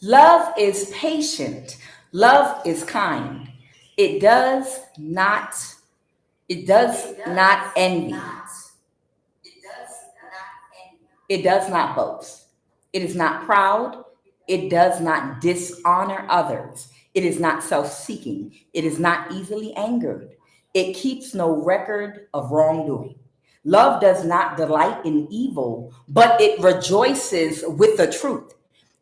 Love is patient. Love is kind. It does not, it does not envy. It does not boast. It is not proud. It does not dishonor others. It is not self seeking. It is not easily angered. It keeps no record of wrongdoing. Love does not delight in evil, but it rejoices with the truth.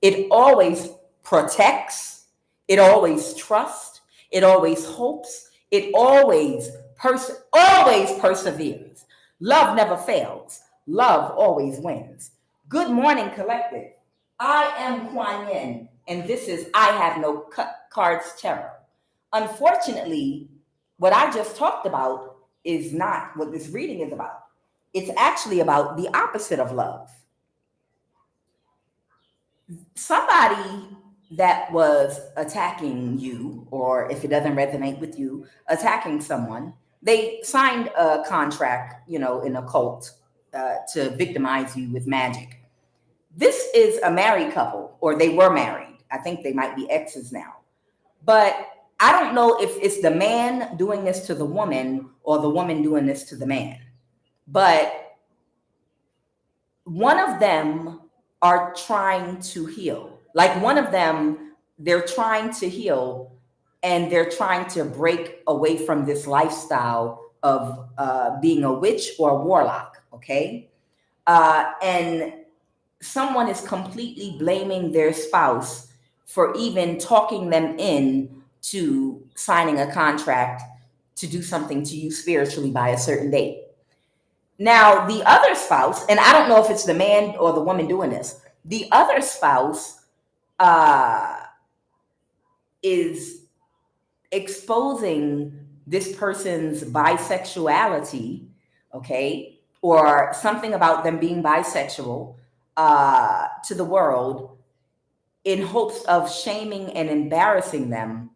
It always protects. It always trusts. It always hopes. It always perseveres. Love never fails. Love always wins. Good morning, collective. I am QUAN, and this is I Have No Cards Tarot. Unfortunately, what I just talked about is not what this reading is about. It's actually about the opposite of love. Somebody that was attacking you, or if it doesn't resonate with you, attacking someone, they signed a contract, in a cult to victimize you with magic. This is a married couple, or they were married. I think they might be exes now. But I don't know if it's the man doing this to the woman or the woman doing this to the man. But one of them are trying to heal. Like one of them, they're trying to heal and they're trying to break away from this lifestyle of being a witch or a warlock, okay? And someone is completely blaming their spouse for even talking them in to signing a contract to do something to you spiritually by a certain date. Now, the other spouse, and I don't know if it's the man or the woman doing this, the other spouse is exposing this person's bisexuality, okay, or something about them being bisexual to the world in hopes of shaming and embarrassing them.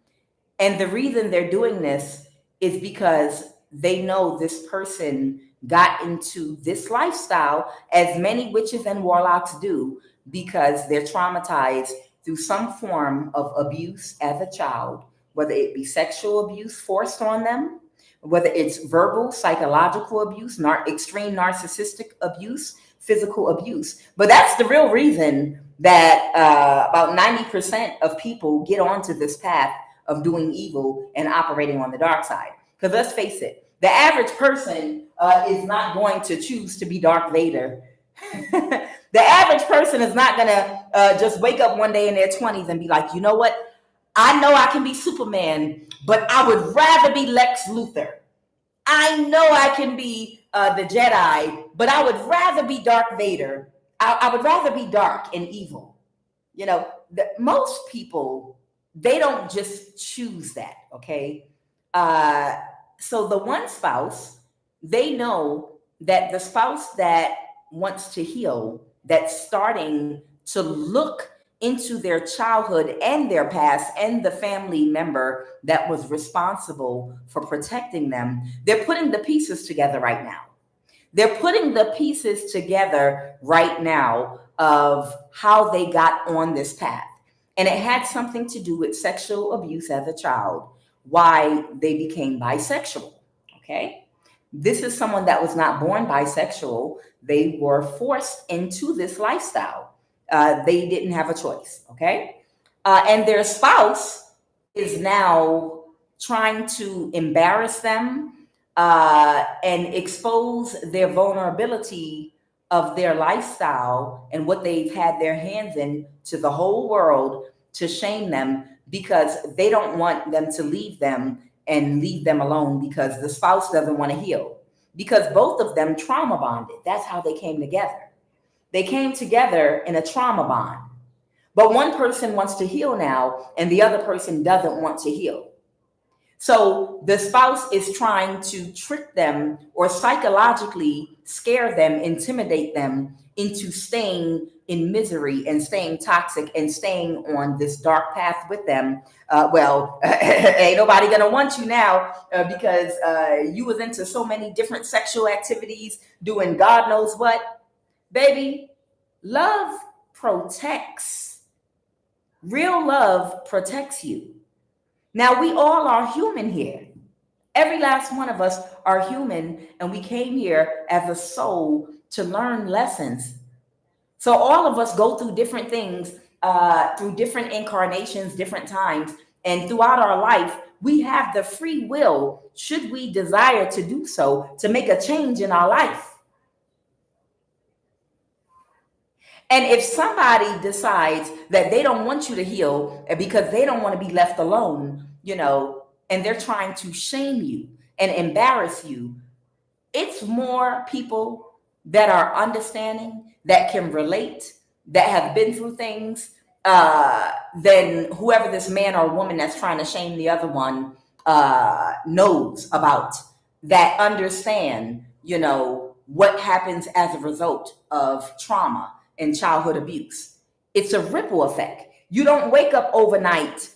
And the reason they're doing this is because they know this person got into this lifestyle, as many witches and warlocks do, because they're traumatized through some form of abuse as a child, whether it be sexual abuse forced on them, whether it's verbal, psychological abuse, extreme narcissistic abuse, physical abuse. But that's the real reason that about 90% of people get onto this path of doing evil and operating on the dark side. Because let's face it, the average person is not going to choose to be Darth Vader. The average person is not going to just wake up one day in their 20s and be like, you know what? I know I can be Superman, but I would rather be Lex Luthor. I know I can be the Jedi, but I would rather be Darth Vader. I would rather be dark and evil. Most people, they don't just choose that, okay? So the one spouse, they know that the spouse that wants to heal, that's starting to look into their childhood and their past and the family member that was responsible for protecting them, they're putting the pieces together right now. They're putting the pieces together right now of how they got on this path. And it had something to do with sexual abuse as a child, why they became bisexual, okay? This is someone that was not born bisexual. They were forced into this lifestyle. They didn't have a choice, okay? And their spouse is now trying to embarrass them and expose their vulnerability of their lifestyle and what they've had their hands in to the whole world, to shame them, because they don't want them to leave them and leave them alone, because the spouse doesn't want to heal, because both of them trauma bonded. That's how they came together. They came together in a trauma bond. But one person wants to heal now and the other person doesn't want to heal. So the spouse is trying to trick them or psychologically scare them, intimidate them into staying in misery and staying toxic and staying on this dark path with them. Ain't nobody gonna want you now because you was into so many different sexual activities, doing God knows what. Baby, love protects. Real love protects you. Now, we all are human here. Every last one of us are human, and we came here as a soul to learn lessons. So all of us go through different things, through different incarnations, different times, and throughout our life, we have the free will, should we desire to do so, to make a change in our life. And if somebody decides that they don't want you to heal because they don't want to be left alone, and they're trying to shame you and embarrass you, it's more people that are understanding, that can relate, that have been through things, than whoever this man or woman that's trying to shame the other one knows about, that understand, what happens as a result of trauma and childhood abuse. It's a ripple effect. You don't wake up overnight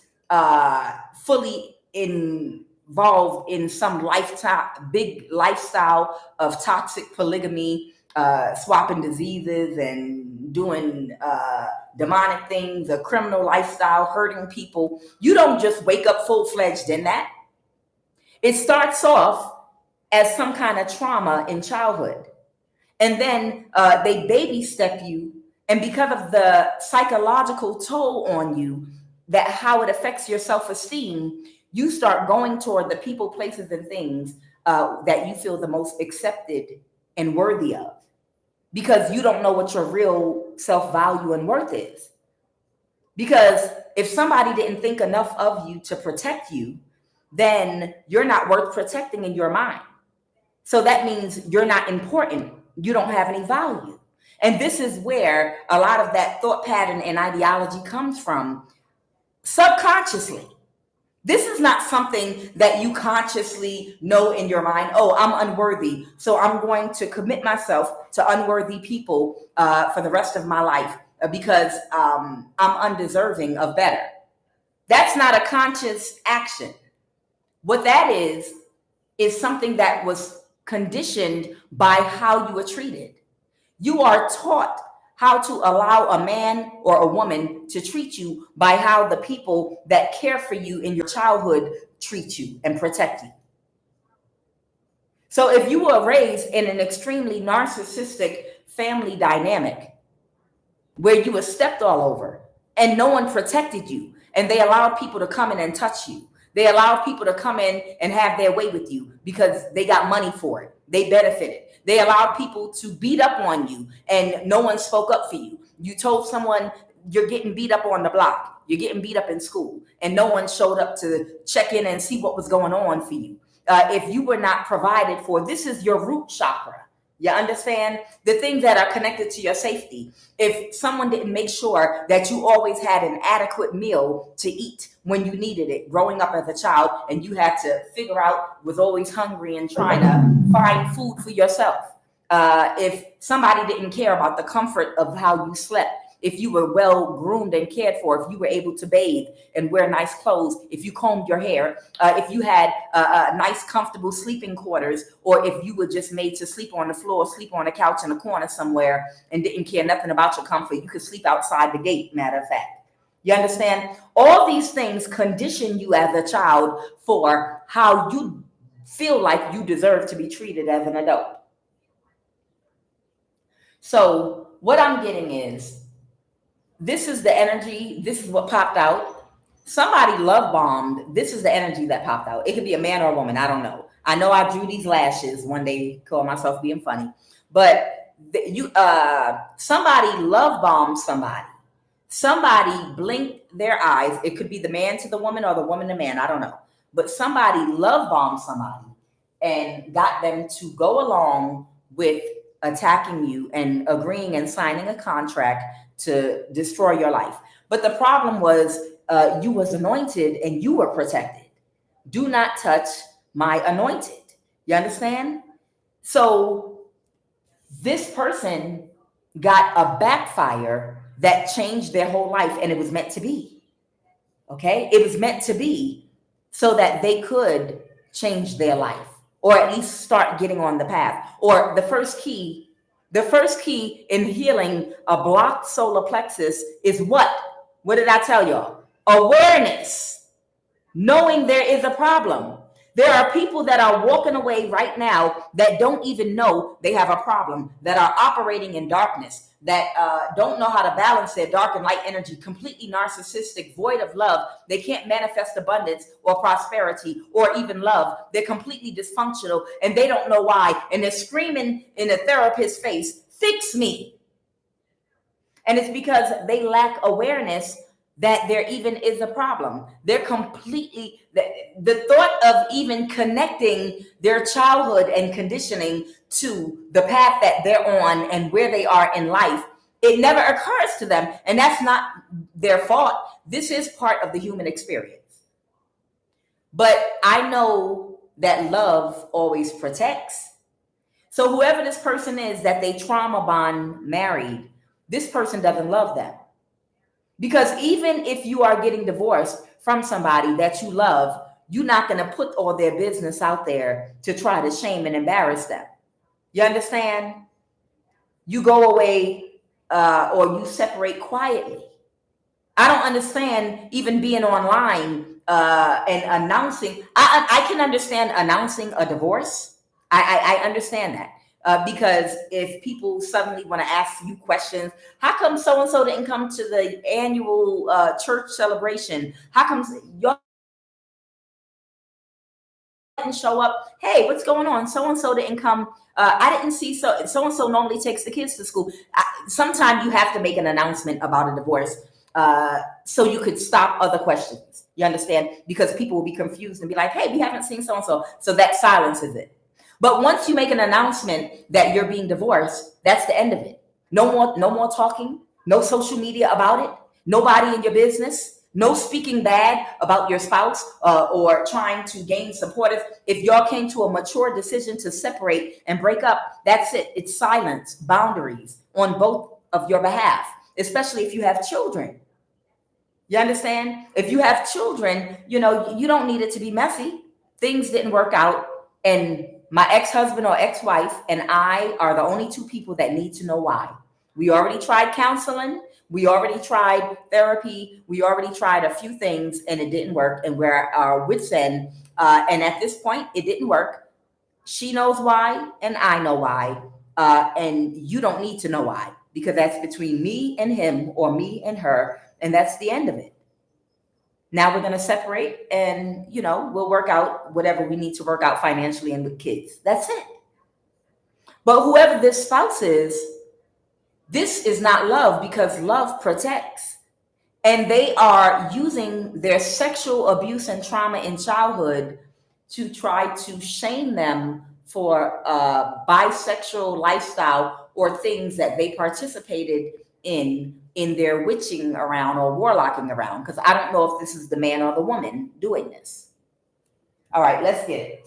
fully involved in some big lifestyle of toxic polygamy, swapping diseases and doing demonic things, a criminal lifestyle, hurting people. You don't just wake up full-fledged in that. It starts off as some kind of trauma in childhood. And then they baby step you. And because of the psychological toll on you, that how it affects your self-esteem, you start going toward the people, places, and things that you feel the most accepted and worthy of, because you don't know what your real self-value and worth is. Because if somebody didn't think enough of you to protect you, then you're not worth protecting in your mind. So that means you're not important. You don't have any value. And this is where a lot of that thought pattern and ideology comes from, subconsciously. This is not something that you consciously know in your mind. Oh, I'm unworthy, so I'm going to commit myself to unworthy people for the rest of my life because I'm undeserving of better. That's not a conscious action. What that is something that was conditioned by how you were treated. You are taught how to allow a man or a woman to treat you by how the people that care for you in your childhood treat you and protect you. So if you were raised in an extremely narcissistic family dynamic where you were stepped all over and no one protected you, and they allowed people to come in and touch you, they allowed people to come in and have their way with you because they got money for it, they benefited. They allowed people to beat up on you and no one spoke up for you. You told someone you're getting beat up on the block, you're getting beat up in school, and no one showed up to check in and see what was going on for you. If you were not provided for, this is your root chakra. You understand? The things that are connected to your safety. If someone didn't make sure that you always had an adequate meal to eat when you needed it, growing up as a child, and you had to figure out, was always hungry and trying to find food for yourself. If somebody didn't care about the comfort of how you slept, if you were well groomed and cared for, if you were able to bathe and wear nice clothes, if you combed your hair, if you had nice, comfortable sleeping quarters, or if you were just made to sleep on the floor, sleep on a couch in a corner somewhere and didn't care nothing about your comfort, you could sleep outside the gate, matter of fact. You understand? All these things condition you as a child for how you feel like you deserve to be treated as an adult. So what I'm getting is, this is the energy. This is what popped out. Somebody love bombed. This is the energy that popped out. It could be a man or a woman. I don't know. I know I drew these lashes one day, call myself being funny, but somebody love bombed somebody. Somebody blinked their eyes. It could be the man to the woman or the woman to man. I don't know. But somebody love bombed somebody and got them to go along with attacking you and agreeing and signing a contract to destroy your life. But the problem was you was anointed and you were protected. Do not touch my anointed. You understand? So this person got a backfire that changed their whole life, and it was meant to be. Okay? It was meant to be so that they could change their life, or at least start getting on the path. Or the first key in healing a blocked solar plexus is what? What did I tell y'all? Awareness, knowing there is a problem. There are people that are walking away right now that don't even know they have a problem, that are operating in darkness, that don't know how to balance their dark and light energy, completely narcissistic, void of love. They can't manifest abundance or prosperity or even love. They're completely dysfunctional and they don't know why. And they're screaming in a therapist's face, fix me. And it's because they lack awareness that there even is a problem. They're completely, the thought of even connecting their childhood and conditioning to the path that they're on and where they are in life, it never occurs to them. And that's not their fault. This is part of the human experience. But I know that love always protects. So whoever this person is that they trauma bond married, this person doesn't love them. Because even if you are getting divorced from somebody that you love, you're not going to put all their business out there to try to shame and embarrass them. You understand? You go away or you separate quietly. I don't understand even being online and announcing. I can understand announcing a divorce. I understand that. Because if people suddenly want to ask you questions, how come so-and-so didn't come to the annual church celebration? How come y'all didn't show up? Hey, what's going on? So-and-so didn't come. I didn't see so-and-so normally takes the kids to school. Sometimes you have to make an announcement about a divorce so you could stop other questions. You understand? Because people will be confused and be like, hey, we haven't seen so-and-so. So that silences it. But once you make an announcement that you're being divorced, that's the end of it. No more talking, no social media about it, nobody in your business, no speaking bad about your spouse or trying to gain support. If y'all came to a mature decision to separate and break up, that's it. It's silence, boundaries on both of your behalf, especially if you have children. You understand? If you have children, you don't need it to be messy. Things didn't work out, and my ex-husband or ex-wife and I are the only two people that need to know why. We already tried counseling. We already tried therapy. We already tried a few things and it didn't work. And we're our wits' end. And at this point, it didn't work. She knows why and I know why. And you don't need to know why, because that's between me and him or me and her. And that's the end of it. Now we're going to separate and, we'll work out whatever we need to work out financially and with kids. That's it. But whoever this spouse is, this is not love, because love protects. And they are using their sexual abuse and trauma in childhood to try to shame them for a bisexual lifestyle or things that they participated in their witching around or warlocking around, because I don't know if this is the man or the woman doing this. All right, let's get it.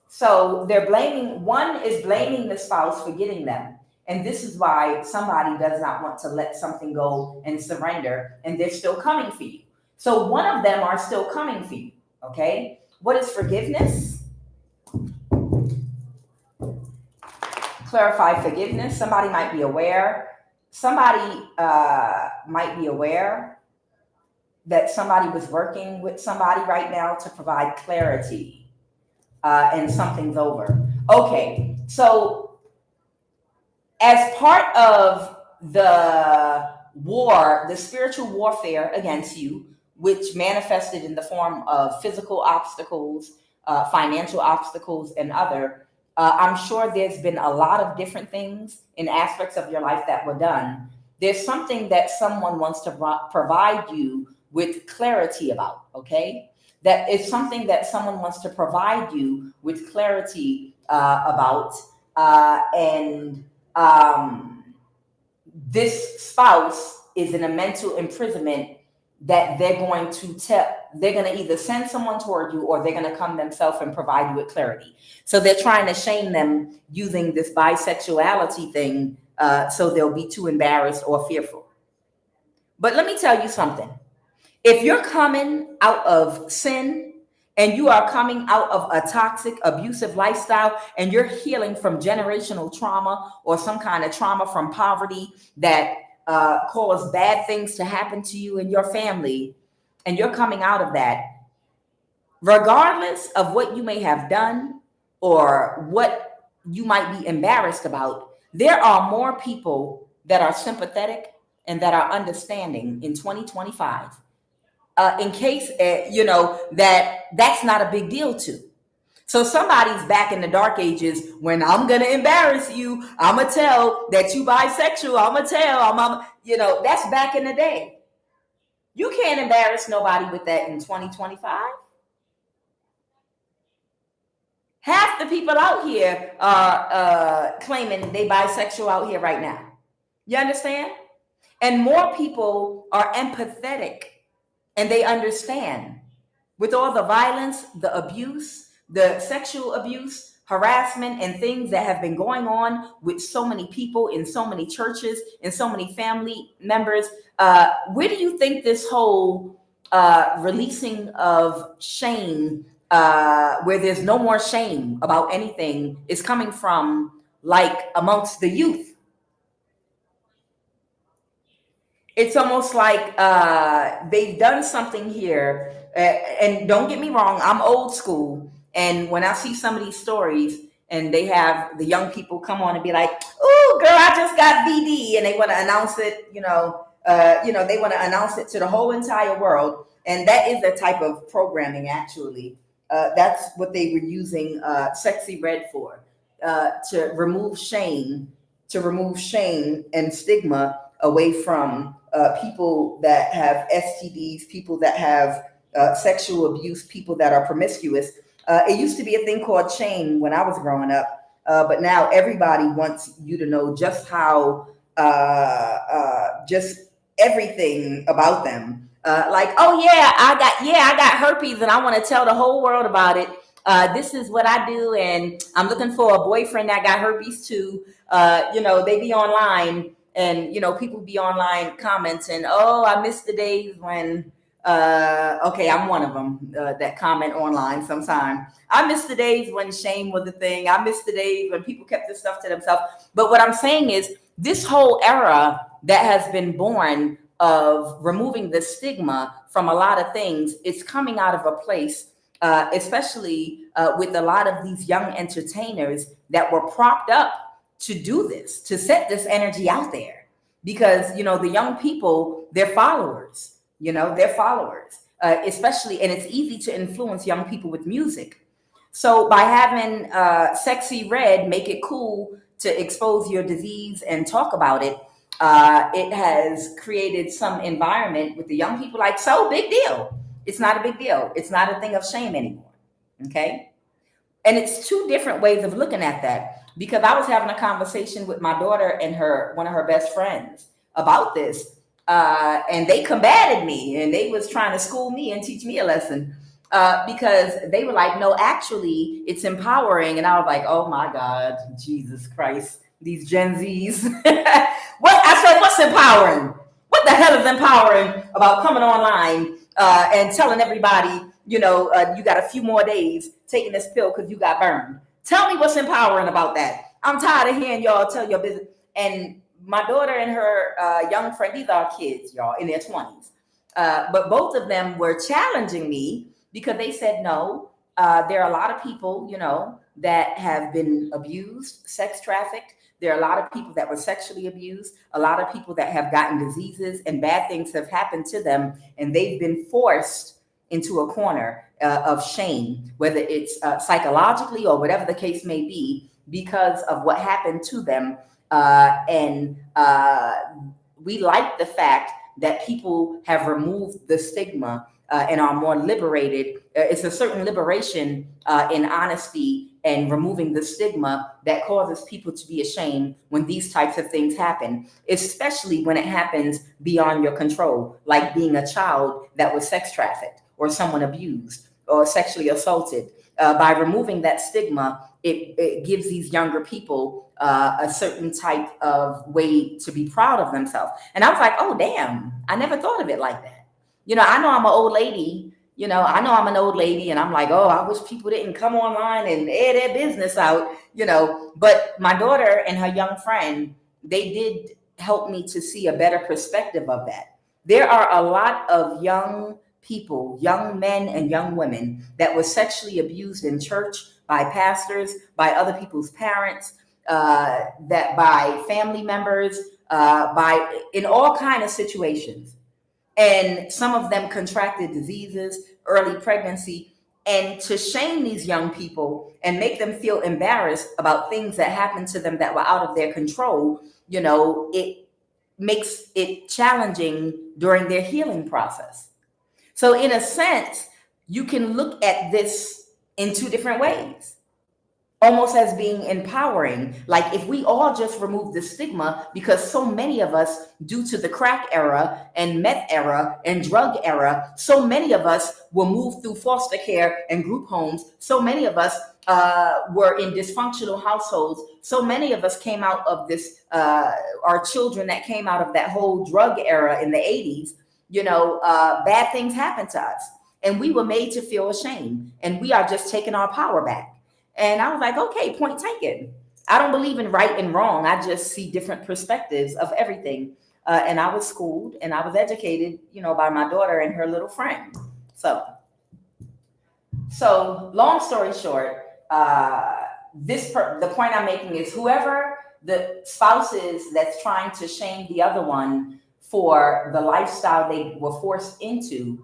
So one is blaming the spouse for getting them. And this is why somebody does not want to let something go and surrender, and they're still coming for you. So one of them are still coming for you, okay? What is forgiveness? Clarify forgiveness. Somebody might be aware that somebody was working with somebody right now to provide clarity, and something's over. Okay, so as part of the war, the spiritual warfare against you, which manifested in the form of physical obstacles, financial obstacles, and other, I'm sure there's been a lot of different things in aspects of your life that were done. There's something that someone wants to provide you with clarity about, okay? That is something that someone wants to provide you with clarity about. And this spouse is in a mental imprisonment that they're going to either send someone toward you or they're going to come themselves and provide you with clarity. So they're trying to shame them using this bisexuality thing, so they'll be too embarrassed or fearful. But let me tell you something. If you're coming out of sin and you are coming out of a toxic, abusive lifestyle, and you're healing from generational trauma or some kind of trauma from poverty that cause bad things to happen to you and your family, and you're coming out of that, regardless of what you may have done or what you might be embarrassed about, there are more people that are sympathetic and that are understanding in 2025. In case that's not a big deal to. So somebody's back in the dark ages when I'm gonna embarrass you. I'm gonna tell that you bisexual. I'm gonna tell. That's back in the day. You can't embarrass nobody with that in 2025. Half the people out here are claiming they bisexual out here right now. You understand? And more people are empathetic and they understand with all the violence, the abuse, the sexual abuse, harassment, and things that have been going on with so many people in so many churches and so many family members. Where do you think this whole releasing of shame, where there's no more shame about anything, is coming from, like amongst the youth? It's almost like they've done something here. And don't get me wrong, I'm old school. And when I see some of these stories and they have the young people come on and be like, "Oh, girl, I just got VD," and they want to announce it, they want to announce it to the whole entire world. And that is a type of programming, actually. That's what they were using Sexy Red for, to remove shame and stigma away from people that have STDs, people that have sexual abuse, people that are promiscuous. It used to be a thing called shame when I was growing up, but now everybody wants you to know just how, just everything about them. Like, oh yeah, I got herpes, and I want to tell the whole world about it. This is what I do, and I'm looking for a boyfriend that got herpes too. They be online. And, people be online commenting, "Oh, I miss the days when," okay, I'm one of them that comment online sometime. "I miss the days when shame was a thing. I miss the days when people kept this stuff to themselves." But what I'm saying is this whole era that has been born of removing the stigma from a lot of things, it's coming out of a place, especially with a lot of these young entertainers that were propped up to do this, to set this energy out there, because the young people, they're followers, especially, and it's easy to influence young people with music. So by having Sexy Red make it cool to expose your disease and talk about it, it has created some environment with the young people like, so big deal. It's not a big deal. It's not a thing of shame anymore. Okay. And it's two different ways of looking at that. Because I was having a conversation with my daughter and one of her best friends about this, and they combated me, and they was trying to school me and teach me a lesson, because they were like, "No, actually, it's empowering." And I was like, "Oh my God, Jesus Christ, these Gen Zs!" What I said, what's empowering? What the hell is empowering about coming online and telling everybody, you got a few more days taking this pill because you got burned? Tell me what's empowering about that. I'm tired of hearing y'all tell your business. And my daughter and her young friend, these are kids, y'all, in their 20s. But both of them were challenging me because they said, no, there are a lot of people, that have been abused, sex trafficked. There are a lot of people that were sexually abused, a lot of people that have gotten diseases and bad things have happened to them. And they've been forced into a corner of shame, whether it's psychologically or whatever the case may be, because of what happened to them. And we like the fact that people have removed the stigma and are more liberated. It's a certain liberation in honesty and removing the stigma that causes people to be ashamed when these types of things happen, especially when it happens beyond your control, like being a child that was sex trafficked or someone abused or sexually assaulted. By removing that stigma, it gives these younger people a certain type of way to be proud of themselves. And I was like, oh, damn, I never thought of it like that. I know I'm an old lady, and I'm like, oh, I wish people didn't come online and air their business out, but my daughter and her young friend, they did helped me to see a better perspective of that. There are a lot of young people, young men and young women that were sexually abused in church by pastors, by other people's parents, that by family members, by in all kind of situations. And some of them contracted diseases, early pregnancy, and to shame these young people and make them feel embarrassed about things that happened to them that were out of their control, it makes it challenging during their healing process. So, in a sense, you can look at this in two different ways, almost as being empowering. Like if we all just remove the stigma, because so many of us, due to the crack era and meth era and drug era, so many of us were moved through foster care and group homes. So many of us were in dysfunctional households. So many of us came out of this, our children that came out of that whole drug era in the 80s, bad things happened to us. And we were made to feel ashamed. And we are just taking our power back. And I was like, okay, point taken. I don't believe in right and wrong. I just see different perspectives of everything. And I was schooled and I was educated, by my daughter and her little friend. So long story short, the point I'm making is whoever the spouse is that's trying to shame the other one for the lifestyle they were forced into,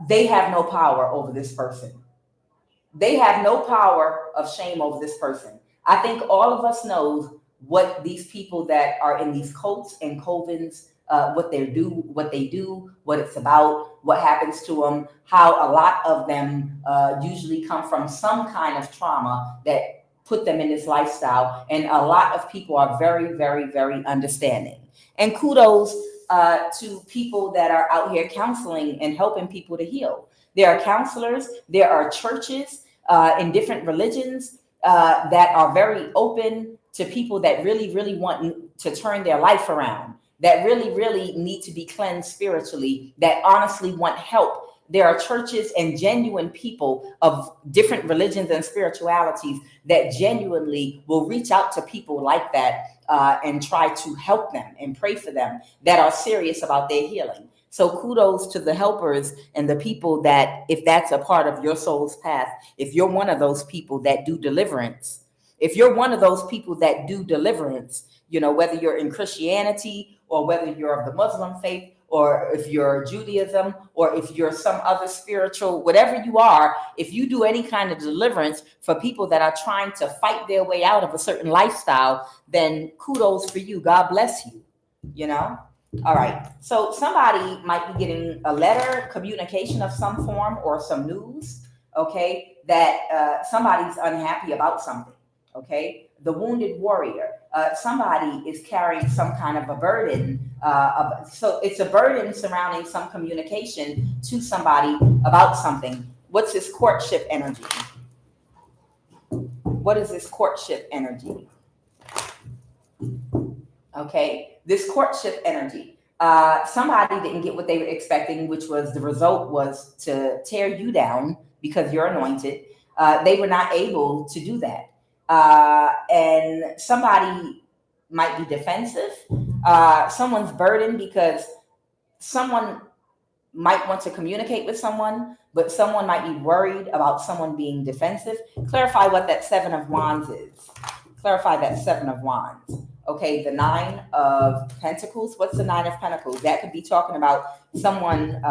they have no power over this person. They have no power of shame over this person. I think all of us knows what these people that are in these cults and covens, what they do, what it's about, what happens to them, how a lot of them usually come from some kind of trauma that put them in this lifestyle. And a lot of people are very, very, very understanding. And kudos to people that are out here counseling and helping people to heal. There are counselors, there are churches in different religions that are very open to people that really, really want to turn their life around, that really, really need to be cleansed spiritually, that honestly want help. There are churches and genuine people of different religions and spiritualities that genuinely will reach out to people like that and try to help them and pray for them that are serious about their healing. So kudos to the helpers and the people that, if that's a part of your soul's path, if you're one of those people that do deliverance, whether you're in Christianity or whether you're of the Muslim faith, or if you're Judaism, or if you're some other spiritual, whatever you are, if you do any kind of deliverance for people that are trying to fight their way out of a certain lifestyle, then kudos for you. God bless you, All right. So somebody might be getting a letter, communication of some form, or some news, okay, that somebody's unhappy about something, okay? The wounded warrior. Somebody is carrying some kind of a burden. So it's a burden surrounding some communication to somebody about something. What's this courtship energy? What is this courtship energy? Okay, this courtship energy. Somebody didn't get what they were expecting, which was the result was to tear you down because you're anointed. They were not able to do that. And somebody might be defensive. Someone's burdened because someone might want to communicate with someone, but someone might be worried about someone being defensive. Clarify what that 7 of Wands is. Clarify that 7 of Wands. Okay, the 9 of Pentacles. What's the 9 of Pentacles? That could be talking about someone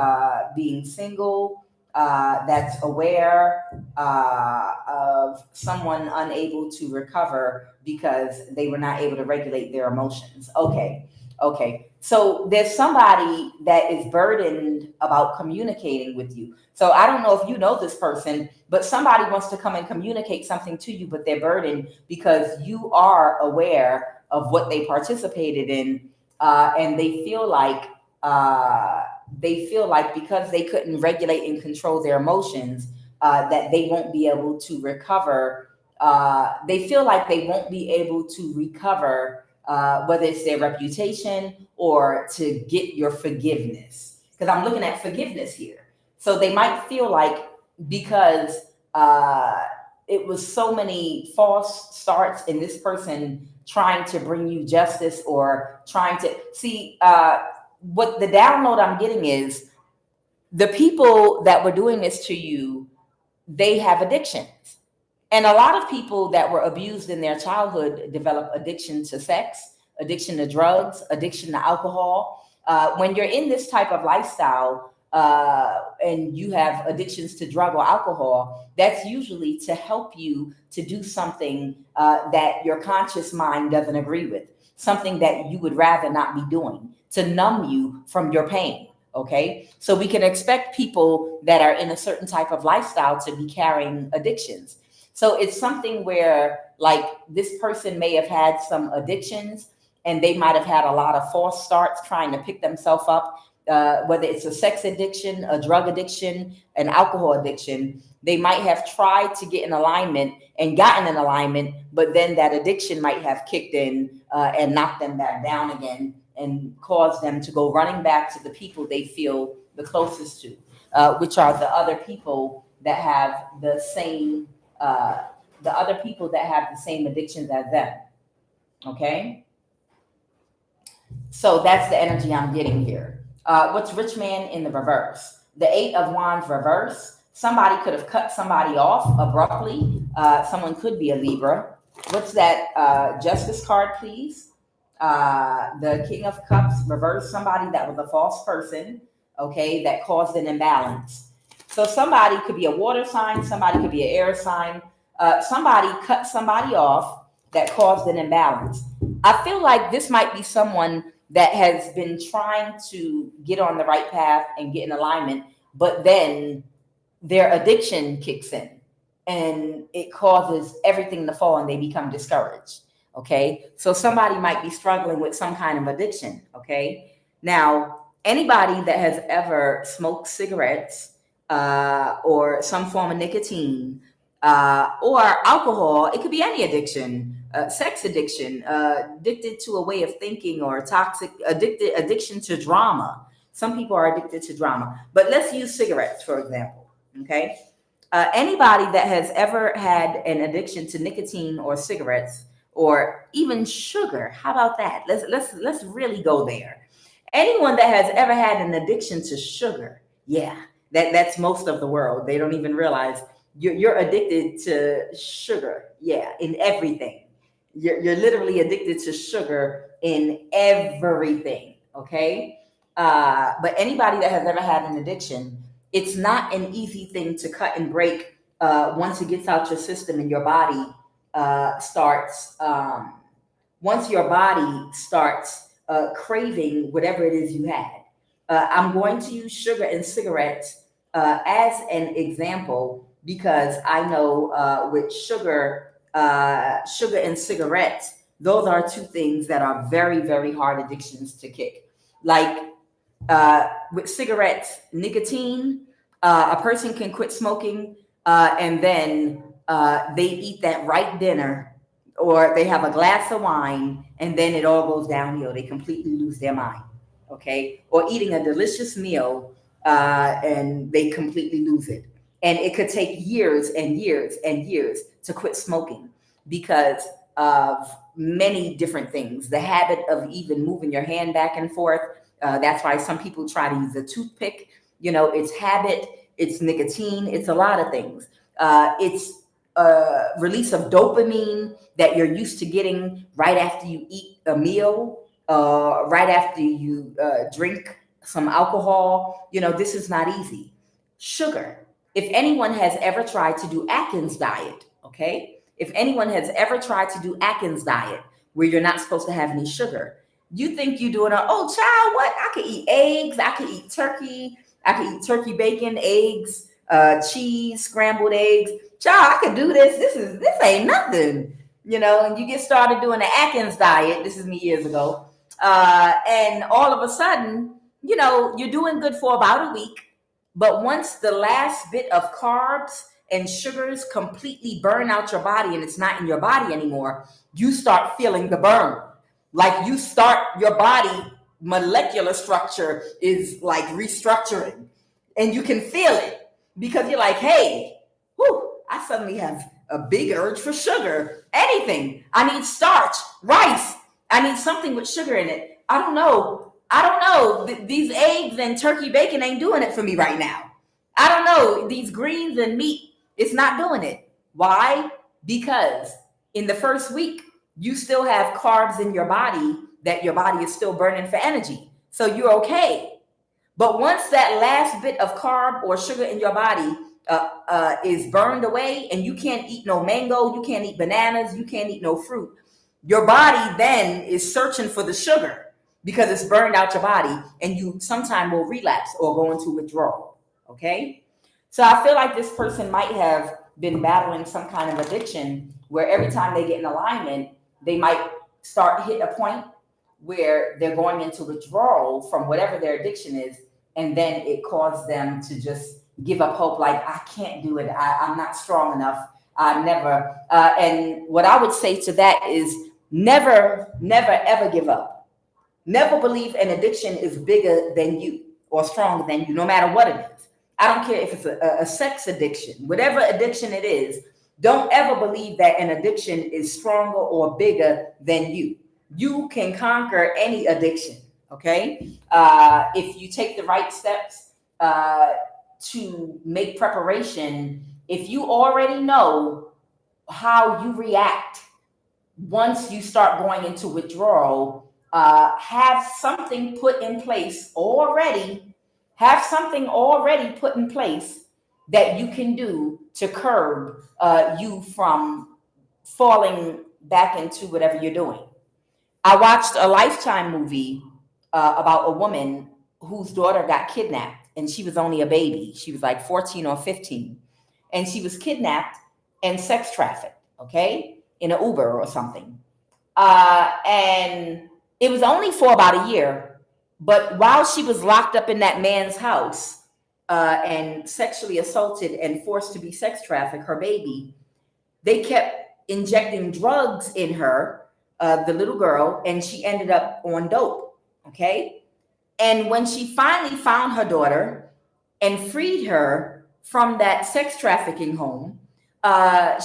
being single, that's aware of someone unable to recover because they were not able to regulate their emotions. Okay. So there's somebody that is burdened about communicating with you. So I don't know if you know this person, but somebody wants to come and communicate something to you, but they're burdened because you are aware of what they participated in, and they feel like because they couldn't regulate and control their emotions, that they won't be able to recover. They feel like they won't be able to recover, whether it's their reputation or to get your forgiveness. Because I'm looking at forgiveness here. So they might feel like because it was so many false starts and this person trying to bring you justice or trying to see what the download I'm getting is the people that were doing this to you, they have addictions. And a lot of people that were abused in their childhood develop addiction to sex, addiction to drugs, addiction to alcohol. When you're in this type of lifestyle and you have addictions to drug or alcohol, that's usually to help you to do something that your conscious mind doesn't agree with, something that you would rather not be doing, to numb you from your pain. Okay, so we can expect people that are in a certain type of lifestyle to be carrying addictions. So it's something where, like, this person may have had some addictions and they might have had a lot of false starts trying to pick themselves up, whether it's a sex addiction, a drug addiction, an alcohol addiction. They might have tried to get in alignment and gotten in alignment, but then that addiction might have kicked in and knocked them back down again and caused them to go running back to the people they feel the closest to, which are the other people that have the same addictions as them. Okay, so that's the energy I'm getting here. What's rich man in the reverse? The 8 of Wands reverse. Somebody could have cut somebody off abruptly. Someone could be a Libra. What's that justice card, please? The King of Cups reverse. Somebody that was a false person, okay, that caused an imbalance. So somebody could be a water sign, somebody could be an air sign. Somebody cut somebody off that caused an imbalance. I feel like this might be someone that has been trying to get on the right path and get in alignment, but then their addiction kicks in and it causes everything to fall and they become discouraged. Okay, so somebody might be struggling with some kind of addiction. Okay, now anybody that has ever smoked cigarettes or some form of nicotine or alcohol, it could be any addiction, sex addiction, addicted to a way of thinking, or toxic addiction to drama. Some people are addicted to drama, but let's use cigarettes for example. Okay, anybody that has ever had an addiction to nicotine or cigarettes, or even sugar. How about that? Let's really go there. Anyone that has ever had an addiction to sugar, yeah, that's most of the world. They don't even realize you're addicted to sugar. Yeah, in everything. You're literally addicted to sugar in everything. Okay, but anybody that has ever had an addiction, it's not an easy thing to cut and break once it gets out your system and your body once your body starts craving whatever it is you had. I'm going to use sugar and cigarettes as an example because I know with sugar and cigarettes, those are two things that are very, very hard addictions to kick. Like with cigarettes, nicotine, a person can quit smoking and then they eat that right dinner, or they have a glass of wine, and then it all goes downhill. They completely lose their mind. Okay, or eating a delicious meal and they completely lose it. And it could take years and years and years to quit smoking because of many different things. The habit of even moving your hand back and forth. That's why some people try to use a toothpick. You know, it's habit, it's nicotine, it's a lot of things. It's release of dopamine that you're used to getting right after you eat a meal, right after you drink some alcohol. You know, this is not easy. Sugar. If anyone has ever tried to do Atkins diet, okay? If anyone has ever tried to do Atkins diet, where you're not supposed to have any sugar, you think you're doing child, what? I could eat eggs, I could eat turkey bacon, eggs, cheese, scrambled eggs. Child, I could do this. This ain't nothing, you know. And you get started doing the Atkins diet. This is me years ago, and all of a sudden, you know, you're doing good for about a week. But once the last bit of carbs and sugars completely burn out your body and it's not in your body anymore, you start feeling the burn. Like your body molecular structure is like restructuring, and you can feel it because you're like, hey, whew, I suddenly have a big urge for sugar, anything. I need starch, rice. I need something with sugar in it. I don't know. These eggs and turkey bacon ain't doing it for me right now. I don't know. These greens and meat, it's not doing it. Why? Because in the first week, you still have carbs in your body that your body is still burning for energy. So you're okay. But once that last bit of carb or sugar in your body is burned away, and you can't eat no mango, you can't eat bananas, you can't eat no fruit, your body then is searching for the sugar because it's burned out your body, and you sometime will relapse or go into withdrawal. Okay? So I feel like this person might have been battling some kind of addiction where every time they get in alignment, they might start hit a point where they're going into withdrawal from whatever their addiction is, and then it caused them to just give up hope, like, I can't do it, I'm not strong enough, I never. And what I would say to that is never, ever give up. Never believe an addiction is bigger than you or stronger than you, no matter what it is. I don't care if it's a sex addiction, whatever addiction it is, don't ever believe that an addiction is stronger or bigger than you. You can conquer any addiction, okay? If you take the right steps to make preparation, if you already know how you react once you start going into withdrawal, have something put in place already. Have something already put in place that you can do to curb you from falling back into whatever you're doing. I watched a Lifetime movie about a woman whose daughter got kidnapped, and she was only a baby. She was like 14 or 15. And she was kidnapped and sex trafficked, okay, in an Uber or something. And it was only for about a year. But while she was locked up in that man's house and sexually assaulted and forced to be sex trafficked, her baby, they kept injecting drugs in her, the little girl, and she ended up on dope, okay? And when she finally found her daughter and freed her from that sex trafficking home,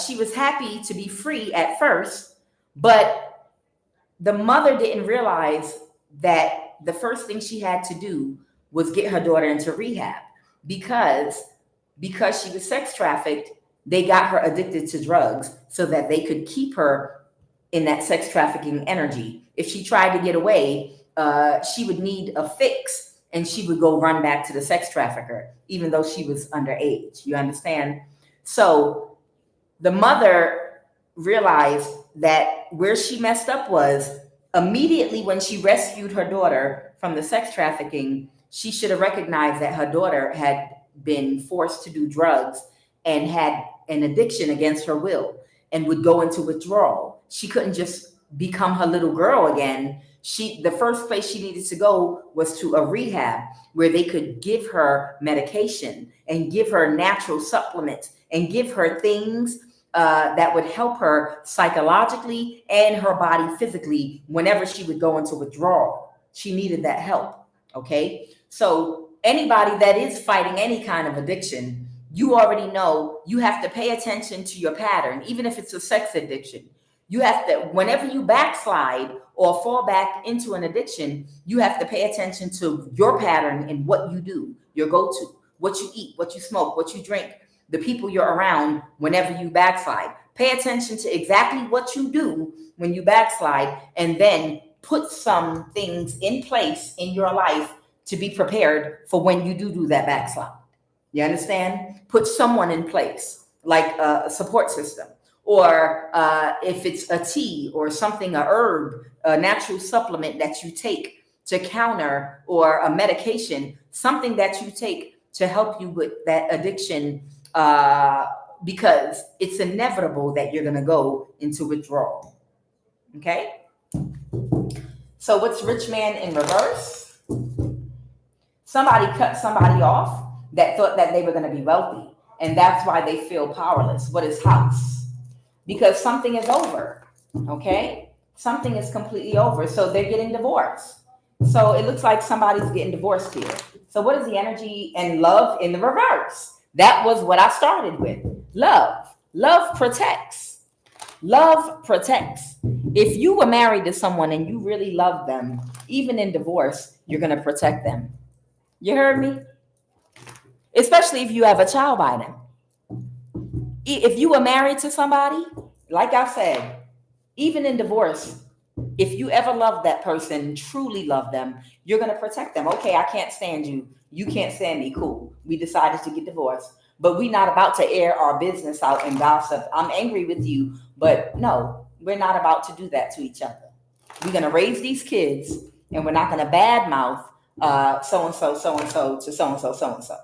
she was happy to be free at first, but the mother didn't realize that the first thing she had to do was get her daughter into rehab because she was sex trafficked. They got her addicted to drugs so that they could keep her in that sex trafficking energy. If she tried to get away, she would need a fix and she would go run back to the sex trafficker, even though she was underage. You understand? So the mother realized that where she messed up was immediately when she rescued her daughter from the sex trafficking, she should have recognized that her daughter had been forced to do drugs and had an addiction against her will and would go into withdrawal. She couldn't just become her little girl again. The first place she needed to go was to a rehab where they could give her medication and give her natural supplements and give her things that would help her psychologically and her body physically whenever she would go into withdrawal. She needed that help, okay? So anybody that is fighting any kind of addiction, you already know you have to pay attention to your pattern, even if it's a sex addiction. You have to, whenever you backslide or fall back into an addiction, you have to pay attention to your pattern and what you do, your go-to, what you eat, what you smoke, what you drink, the people you're around whenever you backslide. Pay attention to exactly what you do when you backslide, and then put some things in place in your life to be prepared for when you do that backslide. You understand? Put someone in place, like a support system, or if it's a tea or something, a herb, a natural supplement that you take to counter, or a medication, something that you take to help you with that addiction, because it's inevitable that you're going to go into withdrawal. Okay? So what's rich man in reverse? Somebody cut somebody off that thought that they were going to be wealthy, and that's why they feel powerless. What is house? Because something is over, okay? Something is completely over, so they're getting divorced. So it looks like somebody's getting divorced here. So what is the energy and love in the reverse? That was what I started with. Love. Love protects. Love protects. If you were married to someone and you really love them, even in divorce, you're going to protect them. You heard me? Especially if you have a child by them. If you were married to somebody, like I said, even in divorce, if you ever love that person, truly love them, you're going to protect them. Okay, I can't stand you. You can't stand me. Cool. We decided to get divorced, but we're not about to air our business out and gossip. I'm angry with you, but no, we're not about to do that to each other. We're going to raise these kids, and we're not going to badmouth so-and-so, so-and-so to so-and-so, so-and-so.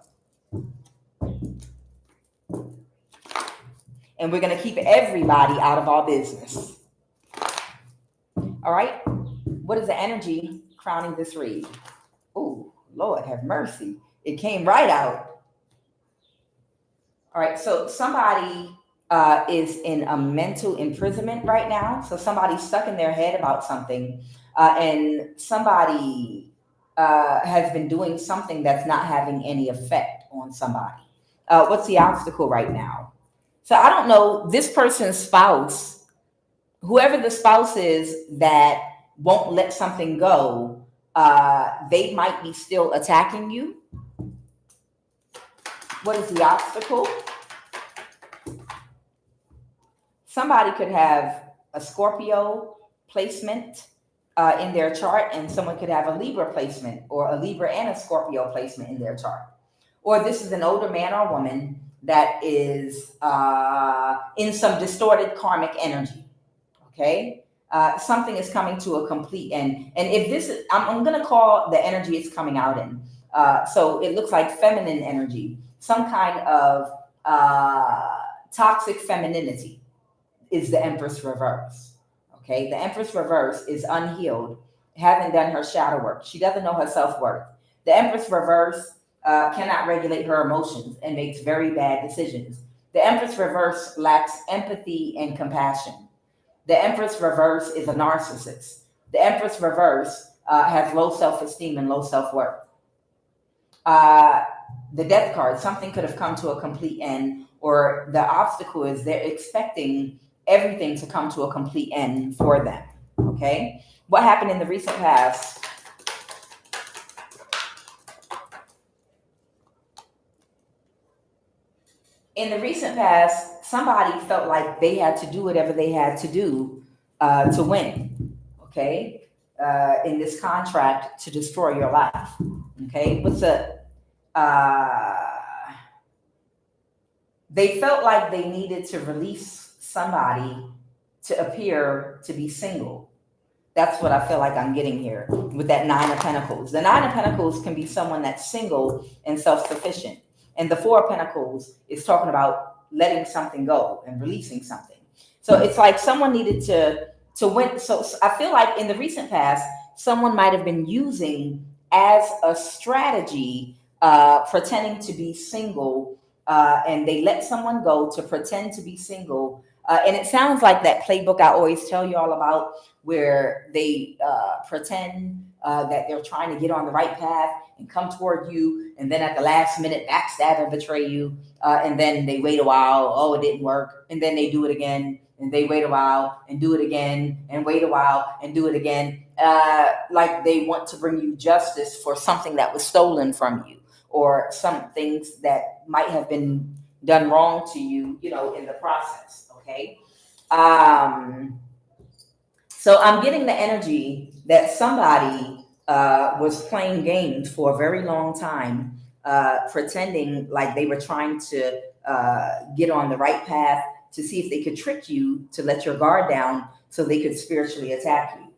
And we're going to keep everybody out of our business. All right? What is the energy crowning this read? Oh, Lord have mercy. It came right out. All right, so somebody is in a mental imprisonment right now. So somebody's stuck in their head about something, and somebody has been doing something that's not having any effect on somebody. What's the obstacle right now? So I don't know, this person's spouse, whoever the spouse is that won't let something go, they might be still attacking you. What is the obstacle? Somebody could have a Scorpio placement in their chart, and someone could have a Libra placement, or a Libra and a Scorpio placement in their chart. Or this is an older man or woman that is in some distorted karmic energy. Okay? Something is coming to a complete end. And if this is, I'm going to call the energy it's coming out in. So it looks like feminine energy, some kind of toxic femininity is the Empress reverse. Okay? The Empress reverse is unhealed, hasn't done her shadow work. She doesn't know her self-worth. The Empress reverse cannot regulate her emotions and makes very bad decisions. The Empress reverse lacks empathy and compassion. The Empress reverse is a narcissist. The Empress reverse has low self-esteem and low self-worth. The Death card, something could have come to a complete end, or the obstacle is they're expecting everything to come to a complete end for them. Okay? What happened in the recent past? In the recent past, somebody felt like they had to do whatever they had to do to win. Okay? In this contract to destroy your life. Okay? What's a they felt like they needed to release somebody to appear to be single. That's what I feel like I'm getting here with that Nine of Pentacles. The Nine of Pentacles can be someone that's single and self-sufficient. And the Four of Pentacles is talking about letting something go and releasing something. So it's like someone needed to win. So I feel like in the recent past, someone might have been using as a strategy, pretending to be single, and they let someone go to pretend to be single. And it sounds like that playbook I always tell you all about, where they pretend that they're trying to get on the right path and come toward you, and then at the last minute backstab and betray you, and then they wait a while, oh, it didn't work, and then they do it again, and they wait a while and do it again, and wait a while and do it again, like they want to bring you justice for something that was stolen from you, or some things that might have been done wrong to you, you know, in the process. Okay. So I'm getting the energy that somebody was playing games for a very long time, pretending like they were trying to get on the right path to see if they could trick you to let your guard down so they could spiritually attack you.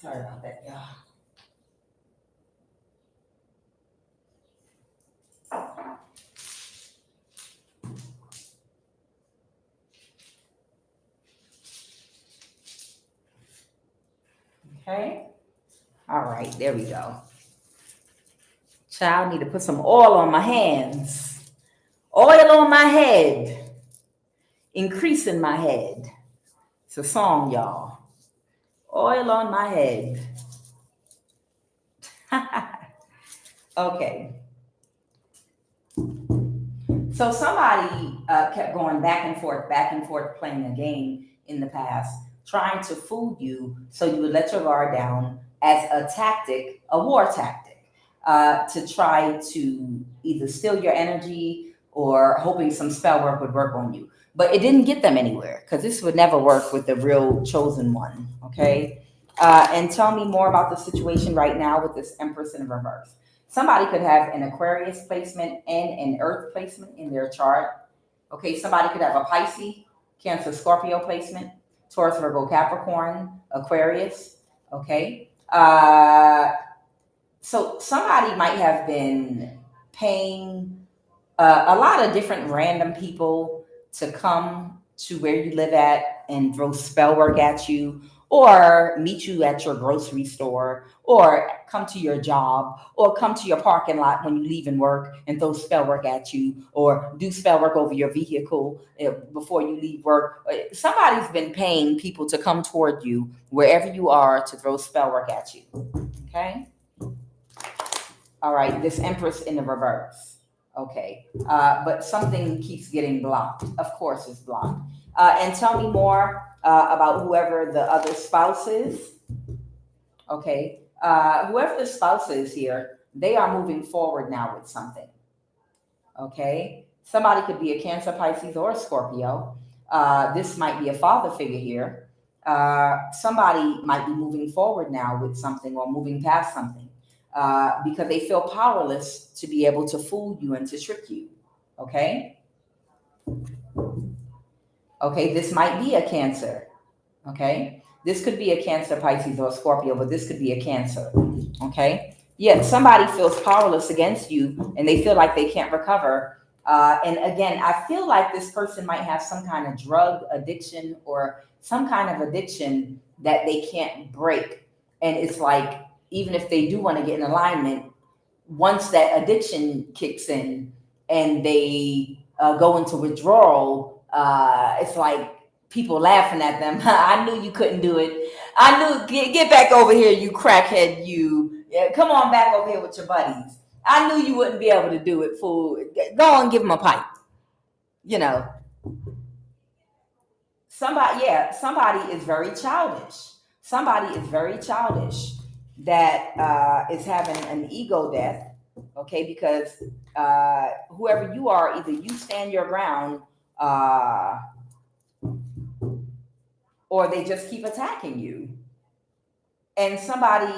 Sorry about that, y'all. Okay. All right, there we go. Child, need to put some oil on my hands. Oil on my head, increase in my head. It's a song, y'all. Oil on my head. Okay. So somebody kept going back and forth, playing a game in the past, trying to fool you so you would let your guard down as a tactic, a war tactic, to try to either steal your energy or hoping some spell work would work on you. But it didn't get them anywhere because this would never work with the real chosen one, okay? And tell me more about the situation right now with this Empress in reverse. Somebody could have an Aquarius placement and an Earth placement in their chart. Okay, somebody could have a Pisces, Cancer, Scorpio placement, Taurus, Virgo, Capricorn, Aquarius. Okay, so somebody might have been paying a lot of different random people to come to where you live at and throw spell work at you, or meet you at your grocery store, or come to your job, or come to your parking lot when you leave in work and throw spell work at you, or do spell work over your vehicle before you leave work. Somebody's been paying people to come toward you wherever you are to throw spell work at you. Okay? All right, this Empress in the reverse. Okay, but something keeps getting blocked. Of course it's blocked. And tell me more about whoever the other spouse is. Okay, whoever the spouse is here, they are moving forward now with something. Okay, somebody could be a Cancer, Pisces, or a Scorpio. This might be a father figure here. Somebody might be moving forward now with something or moving past something. Because they feel powerless to be able to fool you and to trick you. Okay? Okay, this might be a Cancer. Okay? This could be a Cancer, Pisces, or Scorpio, but this could be a Cancer. Okay? Yet somebody feels powerless against you and they feel like they can't recover. And again, I feel like this person might have some kind of drug addiction or some kind of addiction that they can't break. And it's like, even if they do want to get in alignment, once that addiction kicks in and they go into withdrawal, it's like people laughing at them. I knew you couldn't do it. I knew, get back over here, you crackhead, you. Come on back over here with your buddies. I knew you wouldn't be able to do it, fool. Go and give them a pipe. You know. Somebody is very childish. Somebody is very childish that is having an ego death, okay? Because whoever you are, either you stand your ground or they just keep attacking you. And somebody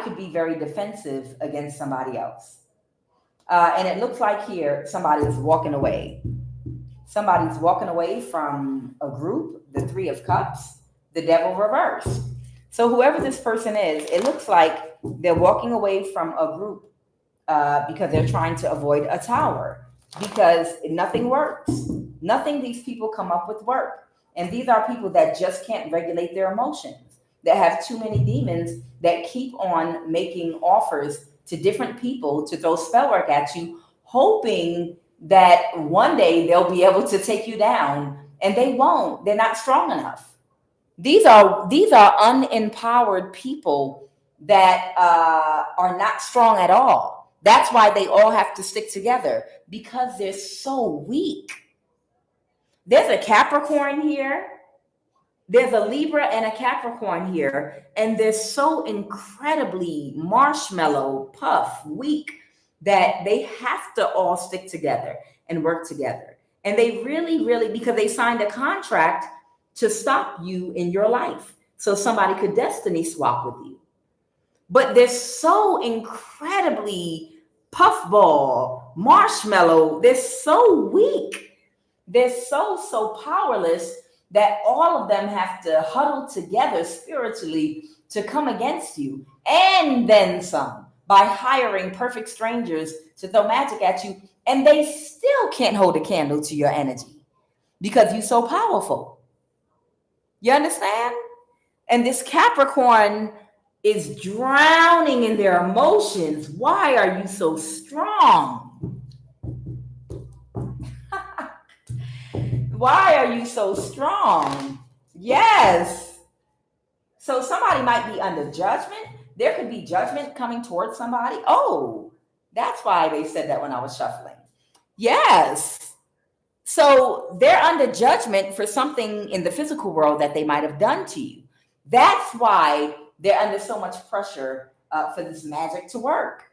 could be very defensive against somebody else. And it looks like here somebody's walking away. Somebody's walking away from a group, the Three of Cups, the Devil reversed. So whoever this person is, it looks like they're walking away from a group because they're trying to avoid a tower, because nothing works. Nothing these people come up with work. And these are people that just can't regulate their emotions, that have too many demons, that keep on making offers to different people to throw spell work at you, hoping that one day they'll be able to take you down, and they won't. They're not strong enough. These are unempowered people that are not strong at all. That's why they all have to stick together, because they're so weak. There's a Capricorn here. There's a Libra and a Capricorn here, and they're so incredibly marshmallow, puff, weak, that they have to all stick together and work together. And they really, really, because they signed a contract to stop you in your life, so somebody could destiny swap with you. But they're so incredibly puffball, marshmallow. They're so weak. They're so powerless that all of them have to huddle together spiritually to come against you, and then some, by hiring perfect strangers to throw magic at you, and they still can't hold a candle to your energy because you're so powerful. You understand? And this Capricorn is drowning in their emotions. Why are you so strong? Why are you so strong? Yes. So somebody might be under judgment. There could be judgment coming towards somebody. Oh, that's why they said that when I was shuffling. Yes. So they're under judgment for something in the physical world that they might have done to you. That's why they're under so much pressure for this magic to work.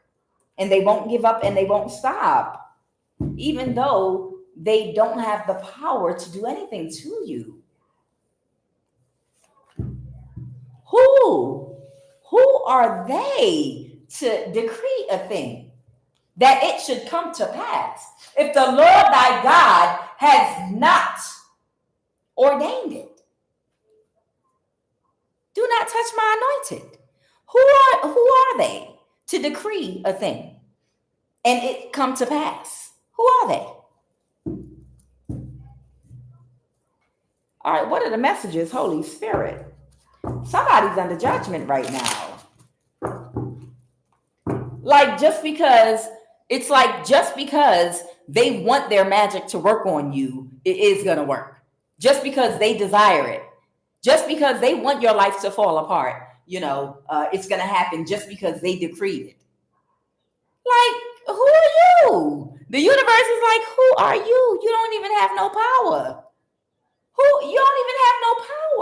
And they won't give up and they won't stop, even though they don't have the power to do anything to you. Who are they to decree a thing that it should come to pass if the Lord thy God has not ordained it? Do not touch my anointed. Who are they to decree a thing and it come to pass? Who are they? All right, what are the messages, Holy Spirit? Somebody's under judgment right now. Just because they want their magic to work on you, it is going to work. Just because they desire it, just because they want your life to fall apart, it's going to happen just because they decreed it. Who are you? The universe is like, who are you? You don't even have no power. You don't even have no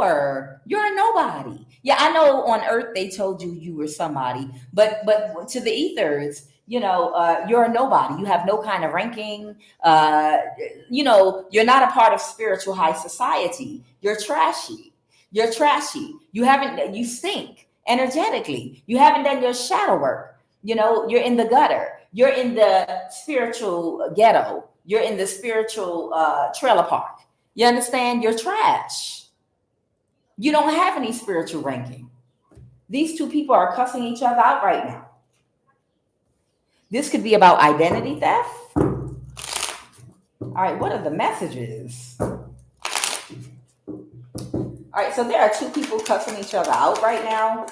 power. You're a nobody. Yeah, I know on earth they told you were somebody, but to the ethers, you're a nobody. You have no kind of ranking. You're not a part of spiritual high society. You're trashy. You stink energetically. You haven't done your shadow work. You're in the gutter. You're in the spiritual ghetto. You're in the spiritual trailer park. You understand? You're trash. You don't have any spiritual ranking. These two people are cussing each other out right now. This could be about identity theft. All right, what are the messages? All right, so there are two people cussing each other out right now.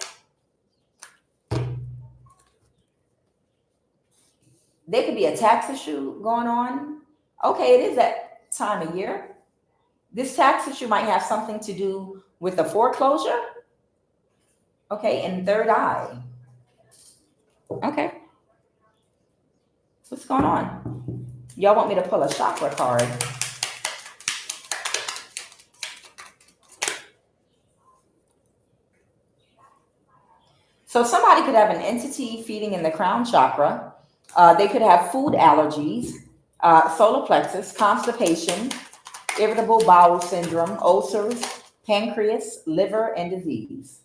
There could be a tax issue going on. Okay, it is that time of year. This tax issue might have something to do with a foreclosure. Okay, and third eye. Okay. What's going on? Y'all want me to pull a chakra card? So somebody could have an entity feeding in the crown chakra. They could have food allergies, solar plexus, constipation, irritable bowel syndrome, ulcers, pancreas, liver, and disease.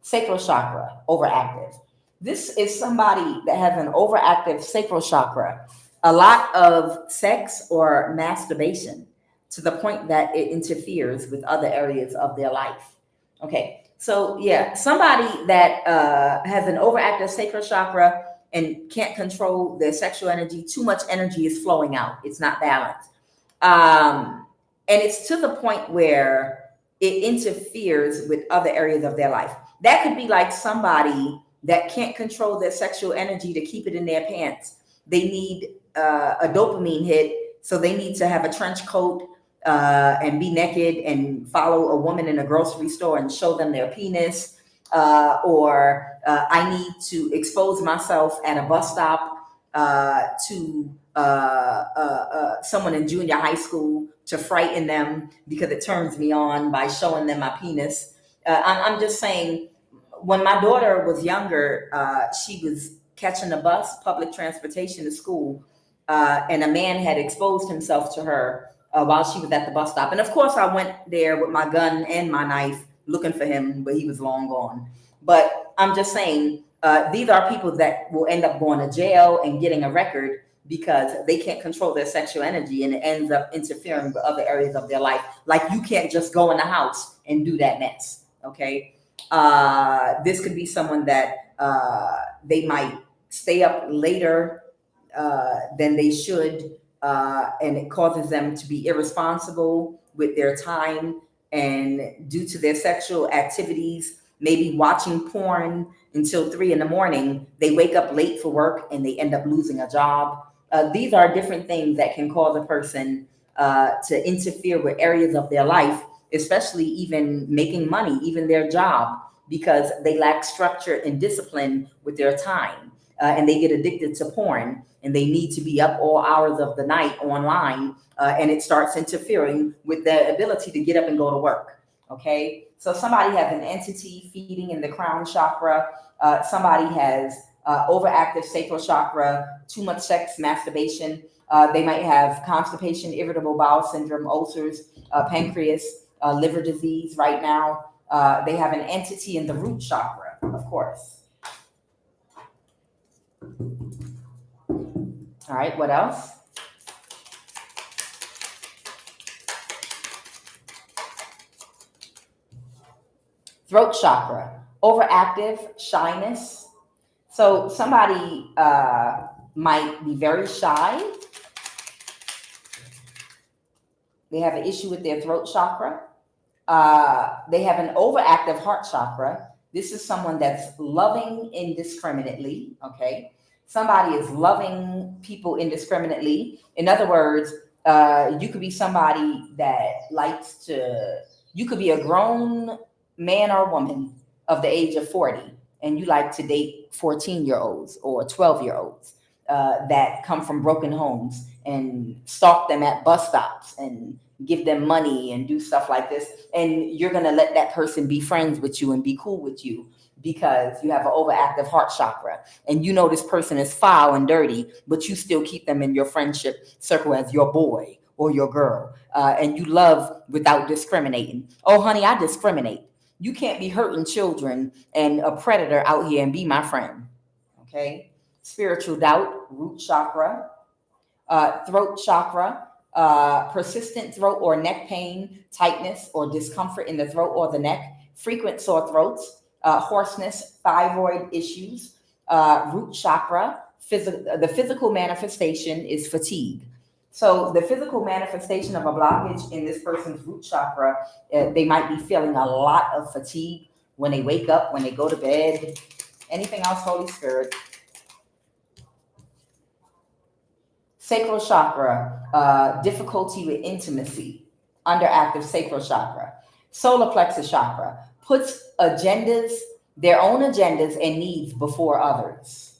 Sacral chakra, overactive. This is somebody that has an overactive sacral chakra, a lot of sex or masturbation to the point that it interferes with other areas of their life. Okay, so yeah, somebody that has an overactive sacral chakra and can't control their sexual energy, too much energy is flowing out. It's not balanced. And it's to the point where it interferes with other areas of their life. That could be like somebody that can't control their sexual energy to keep it in their pants. They need a dopamine hit, so they need to have a trench coat and be naked and follow a woman in a grocery store and show them their penis. Or I need to expose myself at a bus stop to someone in junior high school to frighten them because it turns me on by showing them my penis. I'm just saying, when my daughter was younger, she was catching a bus, public transportation to school, and a man had exposed himself to her while she was at the bus stop. And of course, I went there with my gun and my knife looking for him, but he was long gone. But I'm just saying, these are people that will end up going to jail and getting a record because they can't control their sexual energy, and it ends up interfering with other areas of their life. Like, you can't just go in the house and do that mess. Okay. This could be someone that they might stay up later than they should, and it causes them to be irresponsible with their time, and due to their sexual activities, maybe watching porn until 3 a.m, they wake up late for work and they end up losing a job. These are different things that can cause a person to interfere with areas of their life, especially even making money, even their job, because they lack structure and discipline with their time. And they get addicted to porn, and they need to be up all hours of the night online, and it starts interfering with their ability to get up and go to work. Okay, so somebody has an entity feeding in the crown chakra. Somebody has overactive sacral chakra, too much sex, masturbation. They might have constipation, irritable bowel syndrome, ulcers, pancreas, liver disease right now. They have an entity in the root chakra, of course. All right, what else? Throat chakra, overactive, shyness. So somebody might be very shy. They have an issue with their throat chakra. They have an overactive heart chakra. This is someone that's loving indiscriminately, okay? Somebody is loving people indiscriminately. In other words, you could be somebody that likes to, you could be a grown man or woman of the age of 40, and you like to date 14-year-olds or 12-year-olds that come from broken homes, and stalk them at bus stops and give them money and do stuff like this. And you're going to let that person be friends with you and be cool with you because you have an overactive heart chakra. And you know this person is foul and dirty, but you still keep them in your friendship circle as your boy or your girl. And you love without discriminating. Oh, honey, I discriminate. You can't be hurting children and a predator out here and be my friend. Okay? Spiritual doubt, root chakra, throat chakra, persistent throat or neck pain, tightness or discomfort in the throat or the neck, frequent sore throats, hoarseness, thyroid issues, root chakra. The physical manifestation is fatigue. So the physical manifestation of a blockage in this person's root chakra, they might be feeling a lot of fatigue when they wake up, when they go to bed. Anything else, Holy Spirit? Sacral chakra, difficulty with intimacy, underactive sacral chakra. Solar plexus chakra puts agendas, their own agendas and needs before others.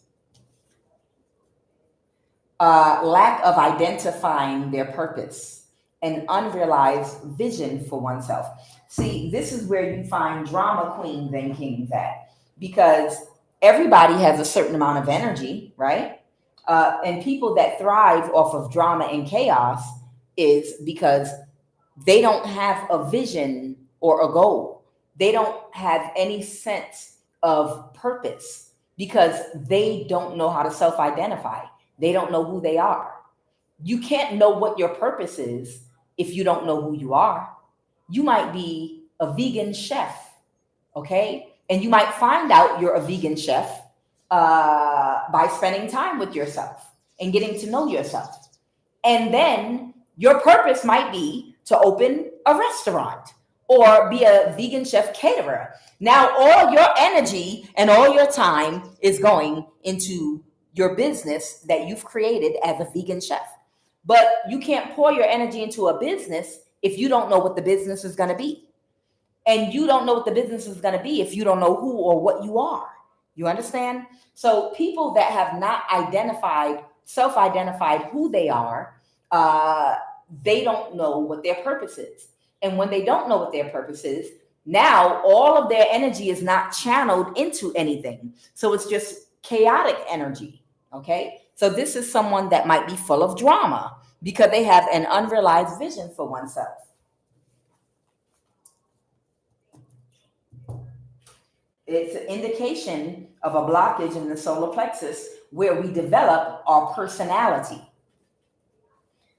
Lack of identifying their purpose and unrealized vision for oneself. See, this is where you find drama queens and kings at, because everybody has a certain amount of energy, right? And people that thrive off of drama and chaos is because they don't have a vision or a goal. They don't have any sense of purpose because they don't know how to self-identify. They don't know who they are. You can't know what your purpose is if you don't know who you are. You might be a vegan chef, okay? And you might find out you're a vegan chef by spending time with yourself and getting to know yourself. And then your purpose might be to open a restaurant or be a vegan chef caterer. Now, all your energy and all your time is going into your business that you've created as a vegan chef. But you can't pour your energy into a business if you don't know what the business is going to be. And you don't know what the business is going to be if you don't know who or what you are. You understand? So people that have not self-identified who they are, they don't know what their purpose is. And when they don't know what their purpose is, now all of their energy is not channeled into anything. So it's just chaotic energy. Okay? So this is someone that might be full of drama because they have an unrealized vision for oneself. It's an indication of a blockage in the solar plexus where we develop our personality.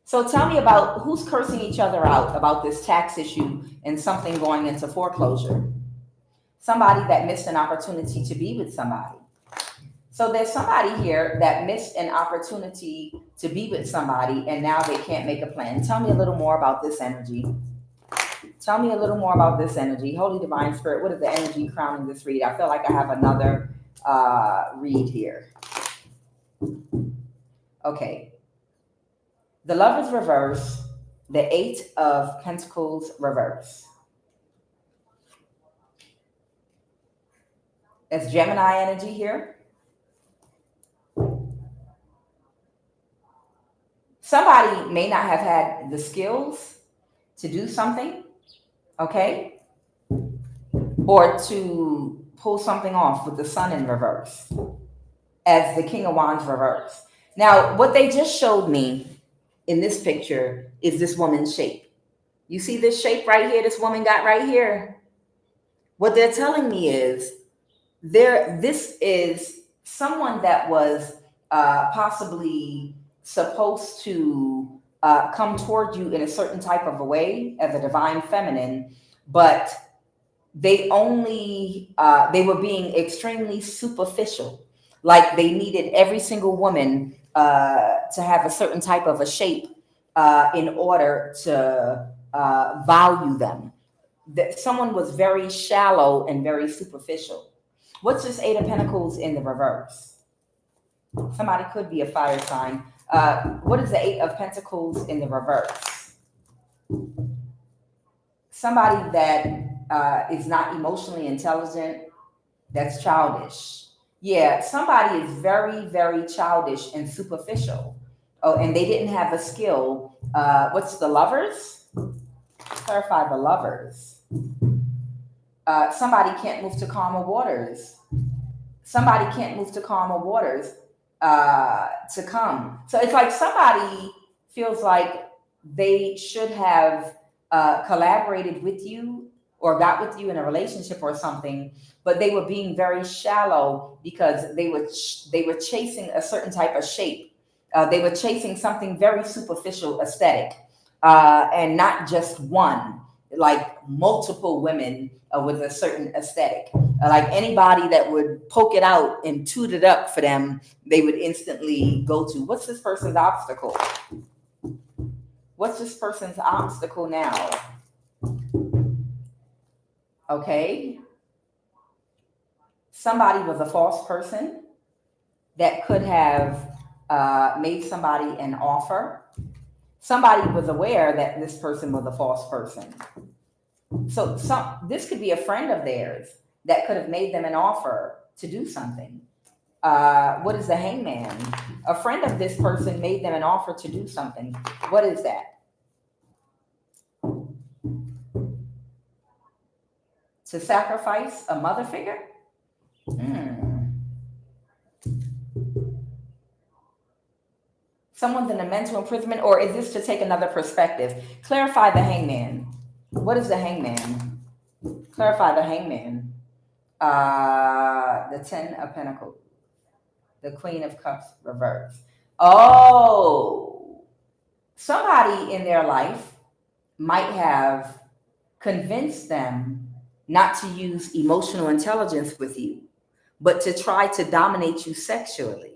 So tell me about who's cursing each other out about this tax issue and something going into foreclosure. Somebody that missed an opportunity to be with somebody. So there's somebody here that missed an opportunity to be with somebody and now they can't make a plan. Tell me a little more about this energy. Tell me a little more about this energy. Holy Divine Spirit, what is the energy crowning this read? I feel like I have another read here. Okay. The Lovers reverse The Eight of Pentacles reverse. That's Gemini energy here. Somebody may not have had the skills to do something, okay? Or to pull something off with the Sun in reverse as the King of Wands reverse. Now, what they just showed me in this picture is this woman's shape. You see this shape right here, this woman got right here? What they're telling me is this is someone that was possibly supposed to come toward you in a certain type of a way as a divine feminine, but they only they were being extremely superficial. Like they needed every single woman to have a certain type of a shape in order to value them. That someone was very shallow and very superficial. What's this Eight of Pentacles in the reverse? Somebody could be a fire sign. What is the Eight of Pentacles in the reverse? Somebody that is not emotionally intelligent, that's childish. Yeah, somebody is very, very childish and superficial. Oh, and they didn't have a skill. What's the Lovers? Clarify the Lovers. Somebody can't move to calmer waters. Somebody can't move to calmer waters to come. So it's like somebody feels like they should have collaborated with you or got with you in a relationship or something, but they were being very shallow because they were chasing a certain type of shape. They were chasing something very superficial, aesthetic, and not just one, like multiple women with a certain aesthetic. Like anybody that would poke it out and toot it up for them, they would instantly go to. What's this person's obstacle? What's this person's obstacle now? Okay. Somebody was a false person that could have made somebody an offer. Somebody was aware that this person was a false person. So this could be a friend of theirs that could have made them an offer to do something. What is the Hangman? A friend of this person made them an offer to do something. What is that? To sacrifice a mother figure? Someone's in a mental imprisonment, or is this to take another perspective? Clarify the Hangman. What is the Hangman? Clarify the Hangman. The Ten of Pentacles. The Queen of Cups reverse. Oh, somebody in their life might have convinced them not to use emotional intelligence with you, but to try to dominate you sexually.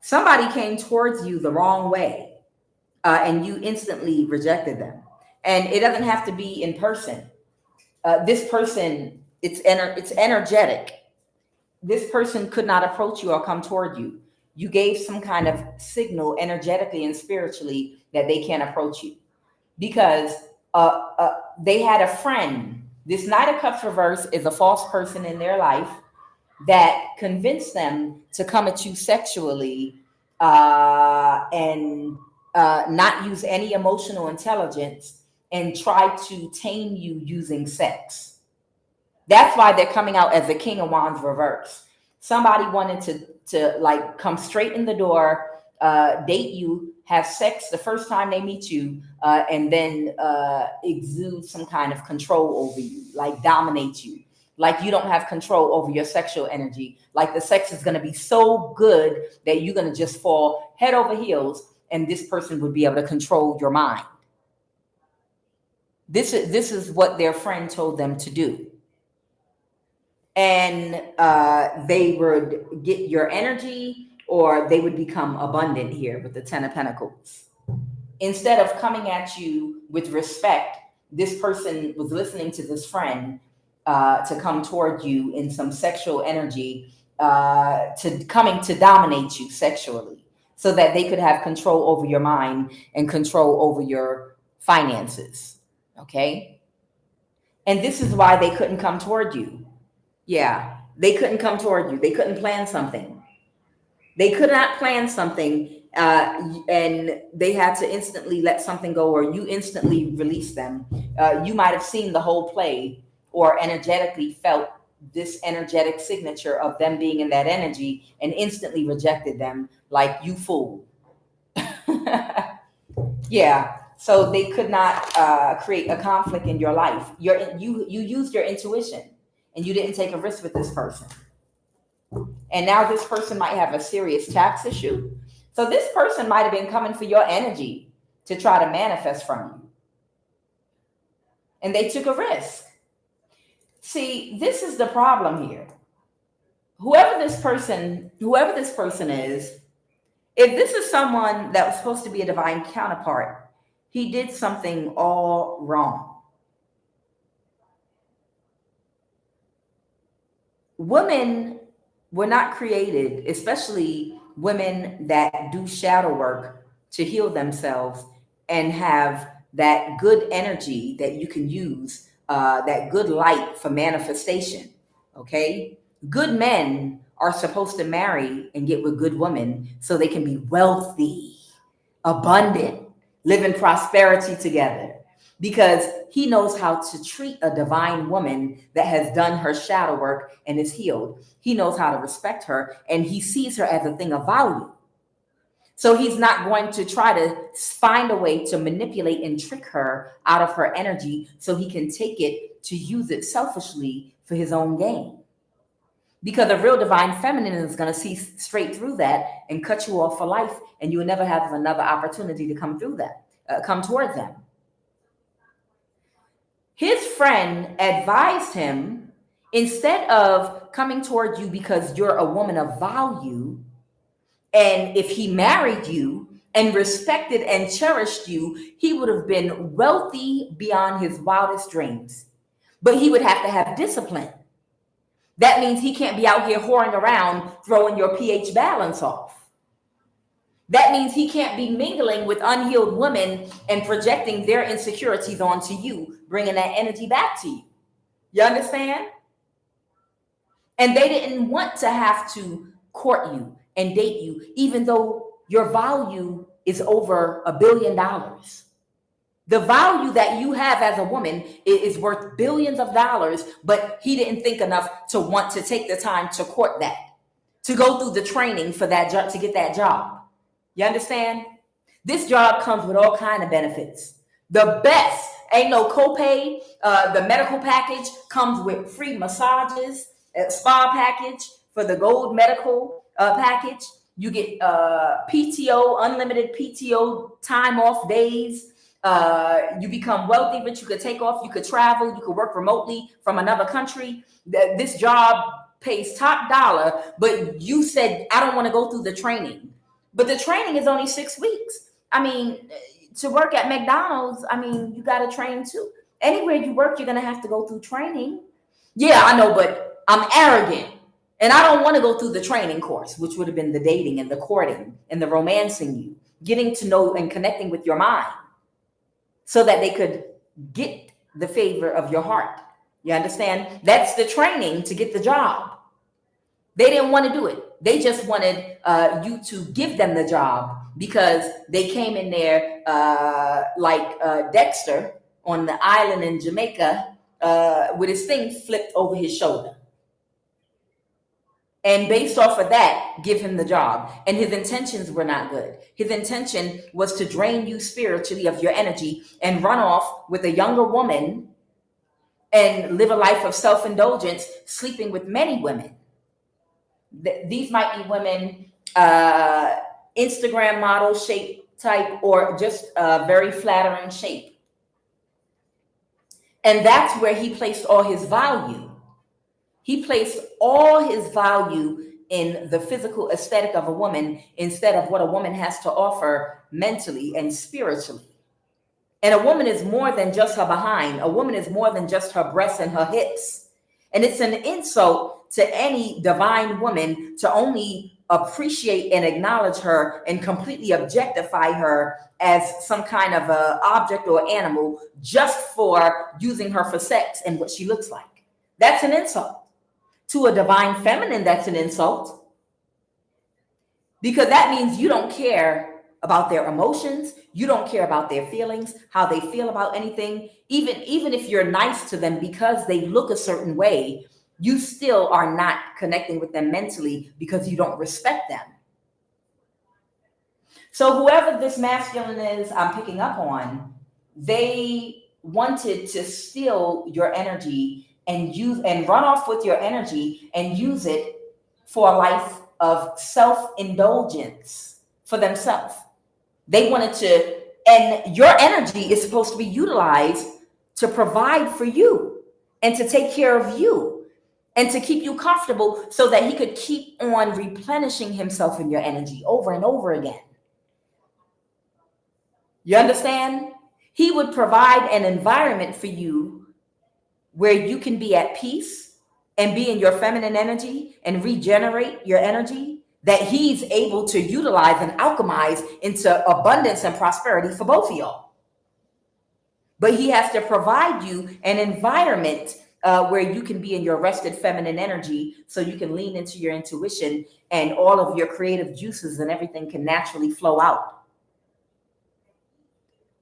Somebody came towards you the wrong way, and you instantly rejected them. And it doesn't have to be in person. This person, it's energetic. This person could not approach you or come toward you. You gave some kind of signal energetically and spiritually that they can't approach you because they had a friend. This Knight of Cups reverse is a false person in their life that convinced them to come at you sexually and not use any emotional intelligence and try to tame you using sex. That's why they're coming out as the King of Wands reverse. Somebody wanted to like come straight in the door, date you, have sex the first time they meet you, and then exude some kind of control over you, like dominate you. Like you don't have control over your sexual energy. Like the sex is going to be so good that you're going to just fall head over heels, and this person would be able to control your mind. This is what their friend told them to do. And they would get your energy, or they would become abundant here with the Ten of Pentacles. Instead of coming at you with respect, this person was listening to this friend to come toward you in some sexual energy, to coming to dominate you sexually, so that they could have control over your mind and control over your finances. Okay. And this is why they couldn't come toward you. Yeah. They couldn't come toward you. They couldn't plan something. They could not plan something, and they had to instantly let something go, or you instantly release them. You might have seen the whole play or energetically felt this energetic signature of them being in that energy and instantly rejected them like, you fool. Yeah. So they could not create a conflict in your life. You used your intuition and you didn't take a risk with this person. And now this person might have a serious tax issue. So this person might have been coming for your energy to try to manifest from you. And they took a risk. See, this is the problem here. Whoever this person is, if this is someone that was supposed to be a divine counterpart, he did something all wrong. Women were not created, especially women that do shadow work, to heal themselves and have that good energy that you can use, that good light for manifestation. Okay. Good men are supposed to marry and get with good women so they can be wealthy, abundant, live in prosperity together, because he knows how to treat a divine woman that has done her shadow work and is healed. He knows how to respect her, and he sees her as a thing of value. So he's not going to try to find a way to manipulate and trick her out of her energy so he can take it to use it selfishly for his own gain. Because a real divine feminine is going to see straight through that and cut you off for life, and you will never have another opportunity to come through that, come toward them. His friend advised him, instead of coming toward you because you're a woman of value, and if he married you and respected and cherished you, he would have been wealthy beyond his wildest dreams. But he would have to have discipline. That means he can't be out here whoring around, throwing your pH balance off. That means he can't be mingling with unhealed women and projecting their insecurities onto you, bringing that energy back to you. You understand? And they didn't want to have to court you and date you, even though your value is over $1 billion. The value that you have as a woman is worth billions of dollars, but he didn't think enough to want to take the time to court that, to go through the training for that job, to get that job. You understand? This job comes with all kinds of benefits. The best, ain't no copay. The medical package comes with free massages, spa package for the gold medical package. You get PTO, unlimited PTO time off days. You become wealthy, rich. You could take off. You could travel. You could work remotely from another country. This job pays top dollar, but you said, I don't want to go through the training. But the training is only 6 weeks. I mean, to work at McDonald's, I mean, you got to train too. Anywhere you work, you're going to have to go through training. Yeah, I know, but I'm arrogant. And I don't want to go through the training course, which would have been the dating and the courting and the romancing you, getting to know and connecting with your mind so that they could get the favor of your heart. You understand? That's the training to get the job. They didn't want to do it. They just wanted you to give them the job because they came in there like Dexter on the island in Jamaica with his thing flipped over his shoulder. And based off of that, give him the job. And his intentions were not good. His intention was to drain you spiritually of your energy and run off with a younger woman and live a life of self-indulgence, sleeping with many women. These might be women, Instagram model shape type, or just very flattering shape. And that's where he placed all his value. He placed all his value in the physical aesthetic of a woman instead of what a woman has to offer mentally and spiritually. And a woman is more than just her behind. A woman is more than just her breasts and her hips. And it's an insult to any divine woman to only appreciate and acknowledge her and completely objectify her as some kind of a object or animal just for using her for sex and what she looks like. That's an insult. To a divine feminine, that's an insult. Because that means you don't care about their emotions, you don't care about their feelings, how they feel about anything. Even if you're nice to them because they look a certain way, you still are not connecting with them mentally because you don't respect them. So whoever this masculine is I'm picking up on, they wanted to steal your energy and use and run off with your energy and use it for a life of self-indulgence for themselves. They wanted to, and your energy is supposed to be utilized to provide for you and to take care of you and to keep you comfortable so that he could keep on replenishing himself in your energy over and over again. You understand? He would provide an environment for you where you can be at peace and be in your feminine energy and regenerate your energy that he's able to utilize and alchemize into abundance and prosperity for both of y'all. But he has to provide you an environment where you can be in your rested feminine energy so you can lean into your intuition and all of your creative juices and everything can naturally flow out.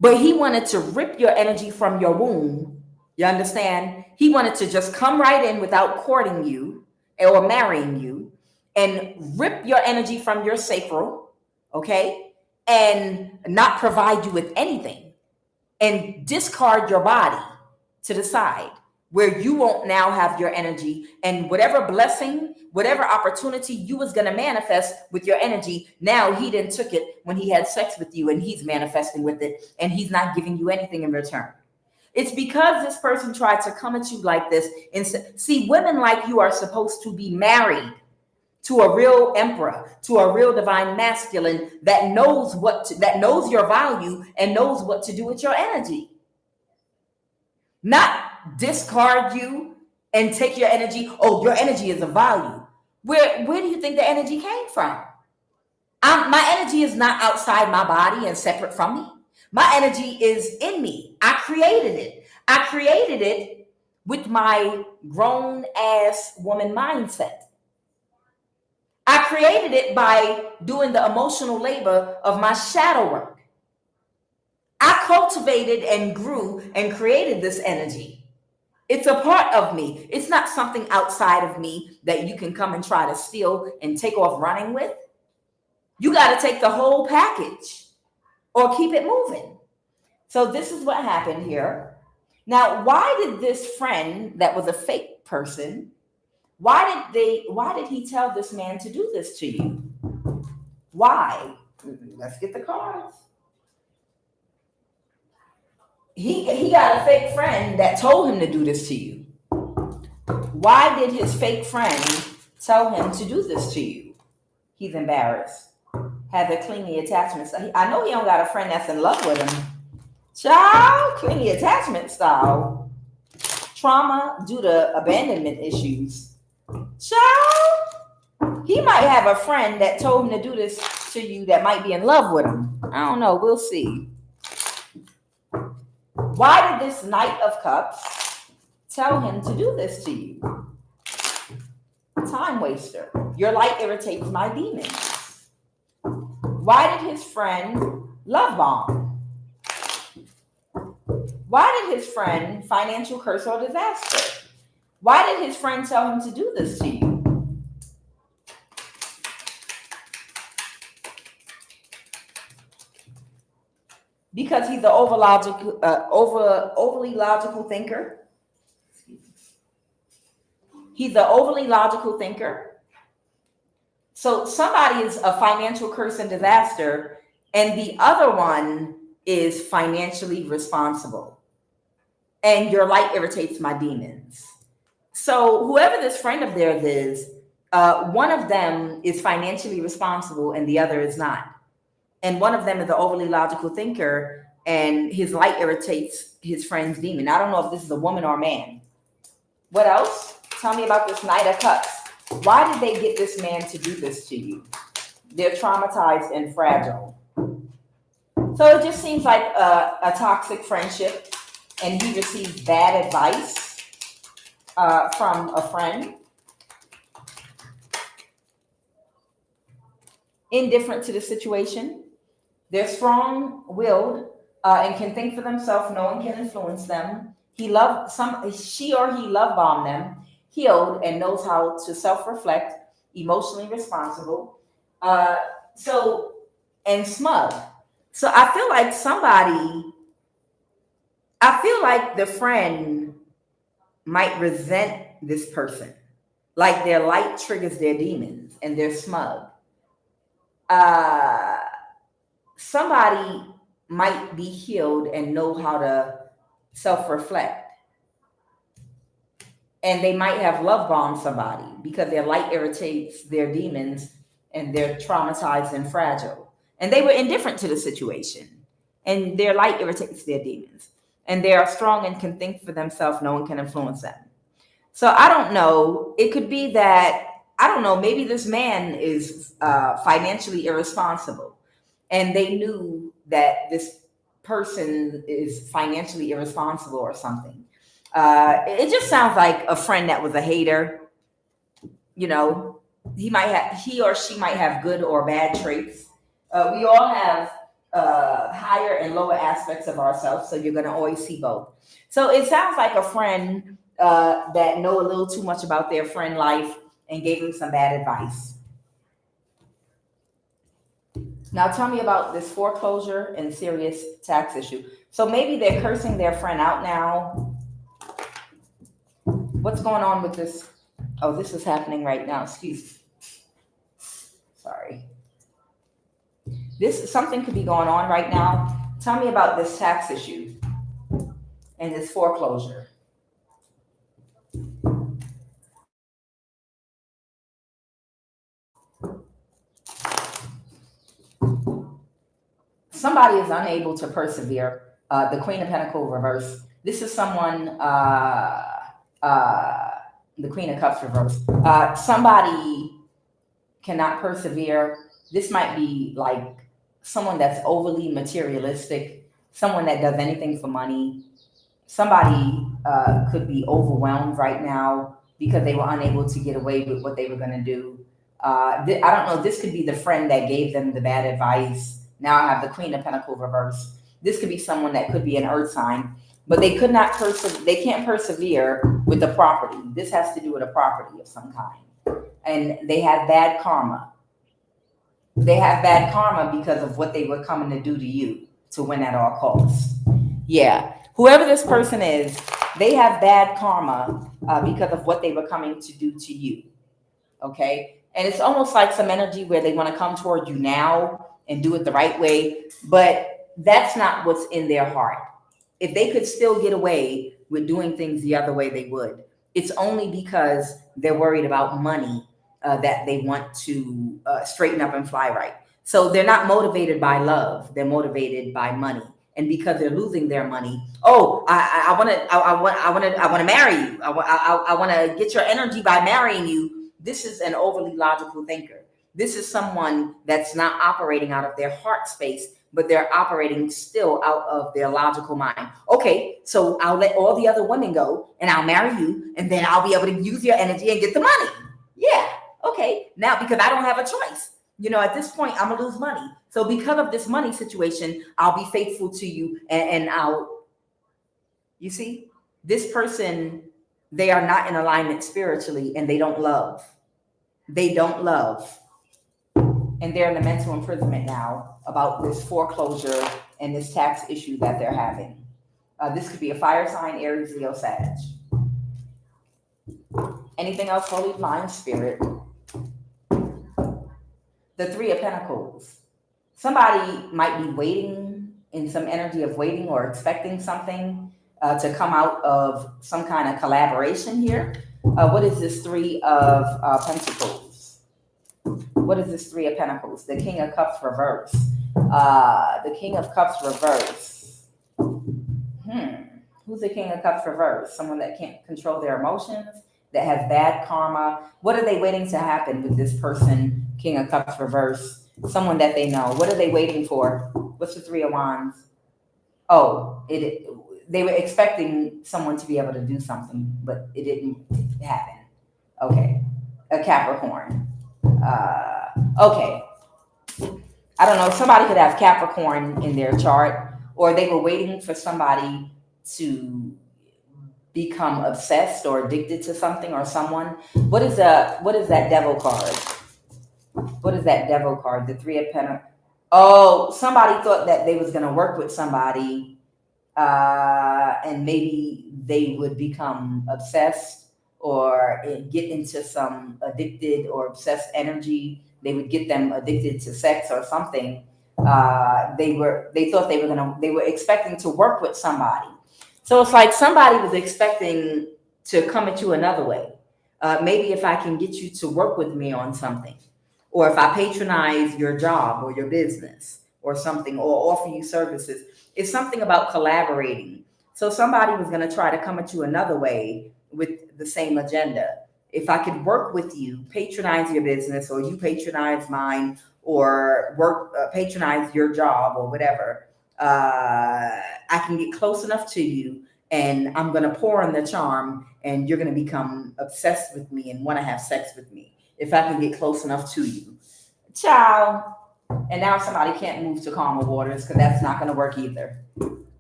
But he wanted to rip your energy from your womb. You understand? He wanted to just come right in without courting you or marrying you and rip your energy from your sacral, okay? And not provide you with anything and discard your body to the side where you won't now have your energy, and whatever blessing, whatever opportunity you was going to manifest with your energy, now he then took it when he had sex with you and he's manifesting with it and he's not giving you anything in return. It's because this person tried to come at you like this. And see, women like you are supposed to be married to a real emperor, to a real divine masculine that knows that knows your value and knows what to do with your energy. Not discard you and take your energy. Oh, your energy is a value. Where do you think the energy came from? My energy is not outside my body and separate from me. My energy is in me. I created it. I created it with my grown ass woman mindset. I created it by doing the emotional labor of my shadow work. I cultivated and grew and created this energy. It's a part of me. It's not something outside of me that you can come and try to steal and take off running with. You got to take the whole package or keep it moving. So this is what happened here. Now, why did this friend that was a fake person, why did he tell this man to do this to you? Why? Let's get the cards. He got a fake friend that told him to do this to you. Why did his fake friend tell him to do this to you? He's embarrassed. Had the clingy attachment style. I know he don't got a friend that's in love with him. Child, clingy attachment style. Trauma due to abandonment issues. Child, he might have a friend that told him to do this to you that might be in love with him. I don't know. We'll see. Why did this Knight of Cups tell him to do this to you? Time waster. Your light irritates my demons. Why did his friend love bomb? Why did his friend financial curse or disaster? Why did his friend tell him to do this to you? Because he's an overly logical thinker. He's an overly logical thinker. So somebody is a financial curse and disaster, and the other one is financially responsible. And your light irritates my demons. So whoever this friend of theirs is, one of them is financially responsible and the other is not. And one of them is an overly logical thinker, and his light irritates his friend's demon. I don't know if this is a woman or a man. What else? Tell me about this Knight of Cups. Why did they get this man to do this to you? They're traumatized and fragile. So it just seems like a toxic friendship, and he received bad advice from a friend. Indifferent to the situation. They're strong-willed and can think for themselves. No one can influence them. She or he love bombed them, healed, and knows how to self-reflect, emotionally responsible. And smug. So I feel like the friend might resent this person. Like their light triggers their demons and they're smug. Somebody might be healed and know how to self-reflect. And they might have love bombed somebody because their light irritates their demons and they're traumatized and fragile. And they were indifferent to the situation. And their light irritates their demons. And they are strong and can think for themselves. No one can influence them. So I don't know. It could be that, I don't know, maybe this man is financially irresponsible. And they knew that this person is financially irresponsible or something. It just sounds like a friend that was a hater. You know, he or she might have good or bad traits. We all have higher and lower aspects of ourselves, so you're going to always see both. So it sounds like a friend that know a little too much about their friend life and gave them some bad advice. Now tell me about this foreclosure and serious tax issue. So maybe they're cursing their friend out now. What's going on with this? Oh, this is happening right now. Excuse me. Sorry. Something could be going on right now. Tell me about this tax issue and this foreclosure. Somebody is unable to persevere. The Queen of Pentacles reverse. This is someone, the Queen of Cups reverse. Somebody cannot persevere. This might be like someone that's overly materialistic, someone that does anything for money. Somebody could be overwhelmed right now because they were unable to get away with what they were going to do. I don't know. This could be the friend that gave them the bad advice. Now I have the Queen of Pentacles reverse. This could be someone that could be an earth sign, but they could not they can't persevere with the property. This has to do with a property of some kind. And they have bad karma. They have bad karma because of what they were coming to do to you, to win at all costs. Yeah. Whoever this person is, they have bad karma because of what they were coming to do to you. Okay. And it's almost like some energy where they want to come toward you now and do it the right way, but that's not what's in their heart. If they could still get away with doing things the other way, they would. It's only because they're worried about money that they want to straighten up and fly right. So they're not motivated by love. They're motivated by money. And because they're losing their money, I want to marry you. I want to get your energy by marrying you. This is an overly logical thinker. This is someone that's not operating out of their heart space, but they're operating still out of their logical mind. Okay, so I'll let all the other women go and I'll marry you, and then I'll be able to use your energy and get the money. Yeah, okay. Now, because I don't have a choice. You know, at this point, I'm going to lose money. So because of this money situation, I'll be faithful to you and you see, this person, they are not in alignment spiritually and they don't love. They don't love. And they're in a mental imprisonment now about this foreclosure and this tax issue that they're having. This could be a fire sign, Aries, Leo, Sag. Anything else, Holy Divine Spirit? The Three of Pentacles. Somebody might be waiting in some energy of waiting or expecting something to come out of some kind of collaboration here. What is this Three of Pentacles? What is this Three of Pentacles? The King of Cups reverse. The King of Cups reverse. Who's the King of Cups reverse? Someone that can't control their emotions, that has bad karma? What are they waiting to happen with this person? King of Cups reverse. Someone that they know. What are they waiting for? What's the Three of Wands? Oh, they were expecting someone to be able to do something, but it didn't happen. Okay. A Capricorn. Okay. I don't know. Somebody could have Capricorn in their chart, or they were waiting for somebody to become obsessed or addicted to something or someone. What is that devil card? What is that devil card? The Three of Pentacles. Oh, somebody thought that they was going to work with somebody, and maybe they would become obsessed or get into some addicted or obsessed energy. They would get them addicted to sex or something. They thought they were expecting to work with somebody. So it's like somebody was expecting to come at you another way. Maybe if I can get you to work with me on something, or if I patronize your job or your business or something, or offer you services. It's something about collaborating. So somebody was going to try to come at you another way with the same agenda. If I could work with you, patronize your business, or you patronize mine, or patronize your job or whatever, I can get close enough to you, and I'm going to pour on the charm, and you're going to become obsessed with me and want to have sex with me if I can get close enough to you. Ciao. And now somebody can't move to calmer waters because that's not going to work either.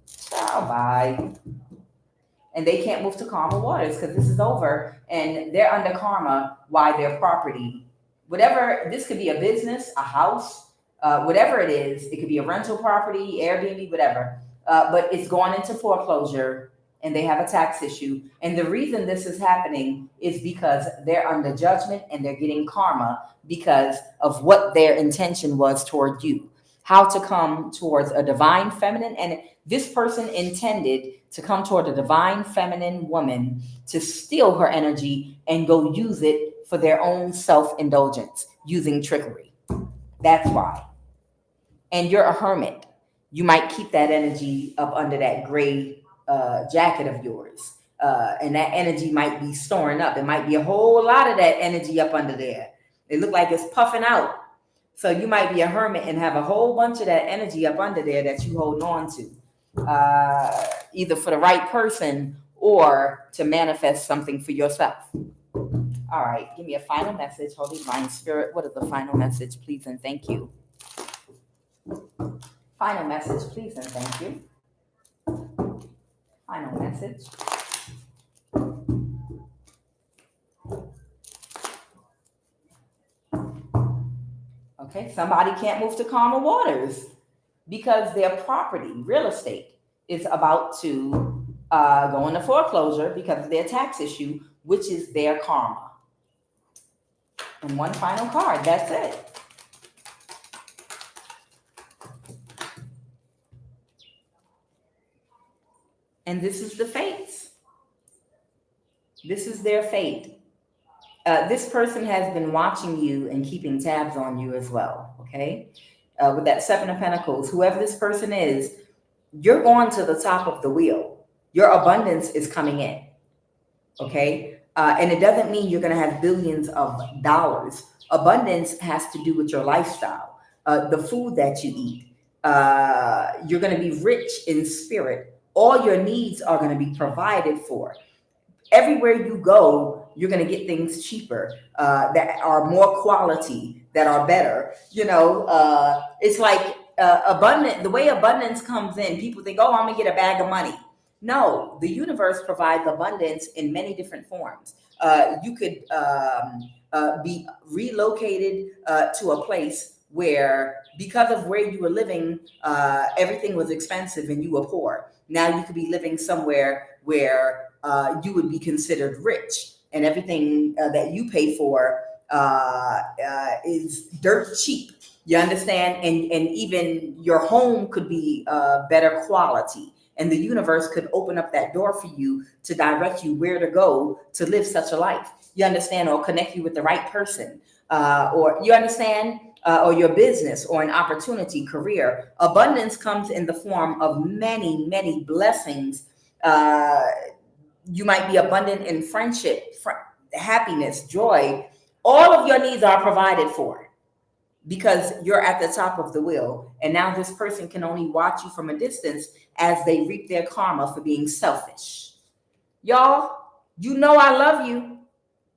Ciao, bye. And they can't move to calmer waters because this is over, and they're under karma why their property, whatever, this could be a business, a house, whatever it is. It could be a rental property, Airbnb, whatever. But it's gone into foreclosure, and they have a tax issue. And the reason this is happening is because they're under judgment and they're getting karma because of what their intention was toward you. How to come towards a divine feminine. And this person intended to come toward a divine feminine woman to steal her energy and go use it for their own self-indulgence using trickery. That's why. And you're a hermit. You might keep that energy up under that gray jacket of yours. And that energy might be storing up. It might be a whole lot of that energy up under there. It look like it's puffing out. So you might be a hermit and have a whole bunch of that energy up under there that you hold on to, either for the right person or to manifest something for yourself. All right, give me a final message. Holy Divine Spirit, what is the final message, please and thank you? Final message, please and thank you. Final message. Okay, somebody can't move to calmer waters because their property, real estate, is about to go into foreclosure because of their tax issue, which is their karma. And one final card, that's it. And this is the fates. This is their fate. This person has been watching you and keeping tabs on you as well, okay? With that Seven of Pentacles, whoever this person is, you're going to the top of the wheel. Your abundance is coming in, okay? And it doesn't mean you're going to have billions of dollars. Abundance has to do with your lifestyle, the food that you eat. You're going to be rich in spirit. All your needs are going to be provided for. Everywhere you go, you're going to get things cheaper, that are more quality, that are better. You know, it's like abundant. The way abundance comes in, people think, oh, I'm going to get a bag of money. No, the universe provides abundance in many different forms. You could be relocated to a place where, because of where you were living, everything was expensive and you were poor. Now you could be living somewhere where you would be considered rich, and everything that you pay for is dirt cheap. You understand? And even your home could be better quality. And the universe could open up that door for you to direct you where to go to live such a life. You understand? Or connect you with the right person. Or you understand? Or your business or an opportunity, career. Abundance comes in the form of many, many blessings. You might be abundant in friendship, happiness, joy, all of your needs are provided for because you're at the top of the wheel. And now this person can only watch you from a distance as they reap their karma for being selfish. Y'all, you know I love you.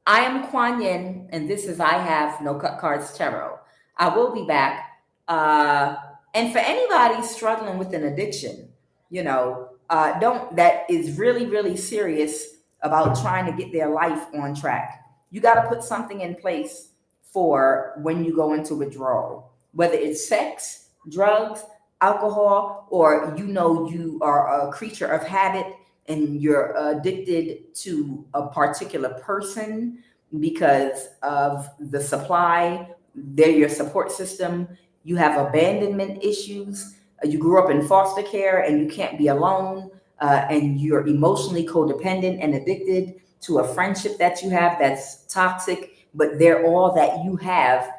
I am Kuan Yin, and this is I Have No Cut Cards Tarot. I will be back. And for anybody struggling with an addiction, that is really, really serious about trying to get their life on track, you got to put something in place for when you go into withdrawal, whether it's sex, drugs, alcohol, or you are a creature of habit and you're addicted to a particular person because of the supply, they're your support system. You have abandonment issues. You grew up in foster care and you can't be alone. And you're emotionally codependent and addicted to a friendship that you have that's toxic, but they're all that you have.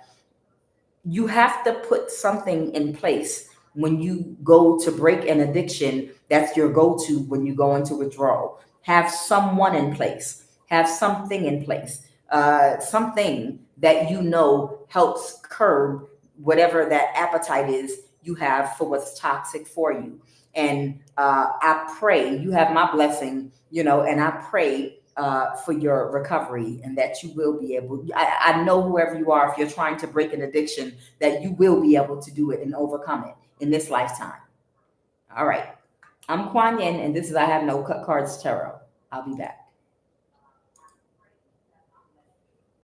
You have to put something in place when you go to break an addiction. That's your go-to when you go into withdrawal. Have someone in place. Have something in place. Something that helps curb whatever that appetite is you have for what's toxic for you. And I pray you have my blessing, and I pray for your recovery and that you will be able, I know whoever you are, if you're trying to break an addiction, that you will be able to do it and overcome it in this lifetime. All right. I'm Kuan Yin, and this is I Have No Cut Cards Tarot. I'll be back.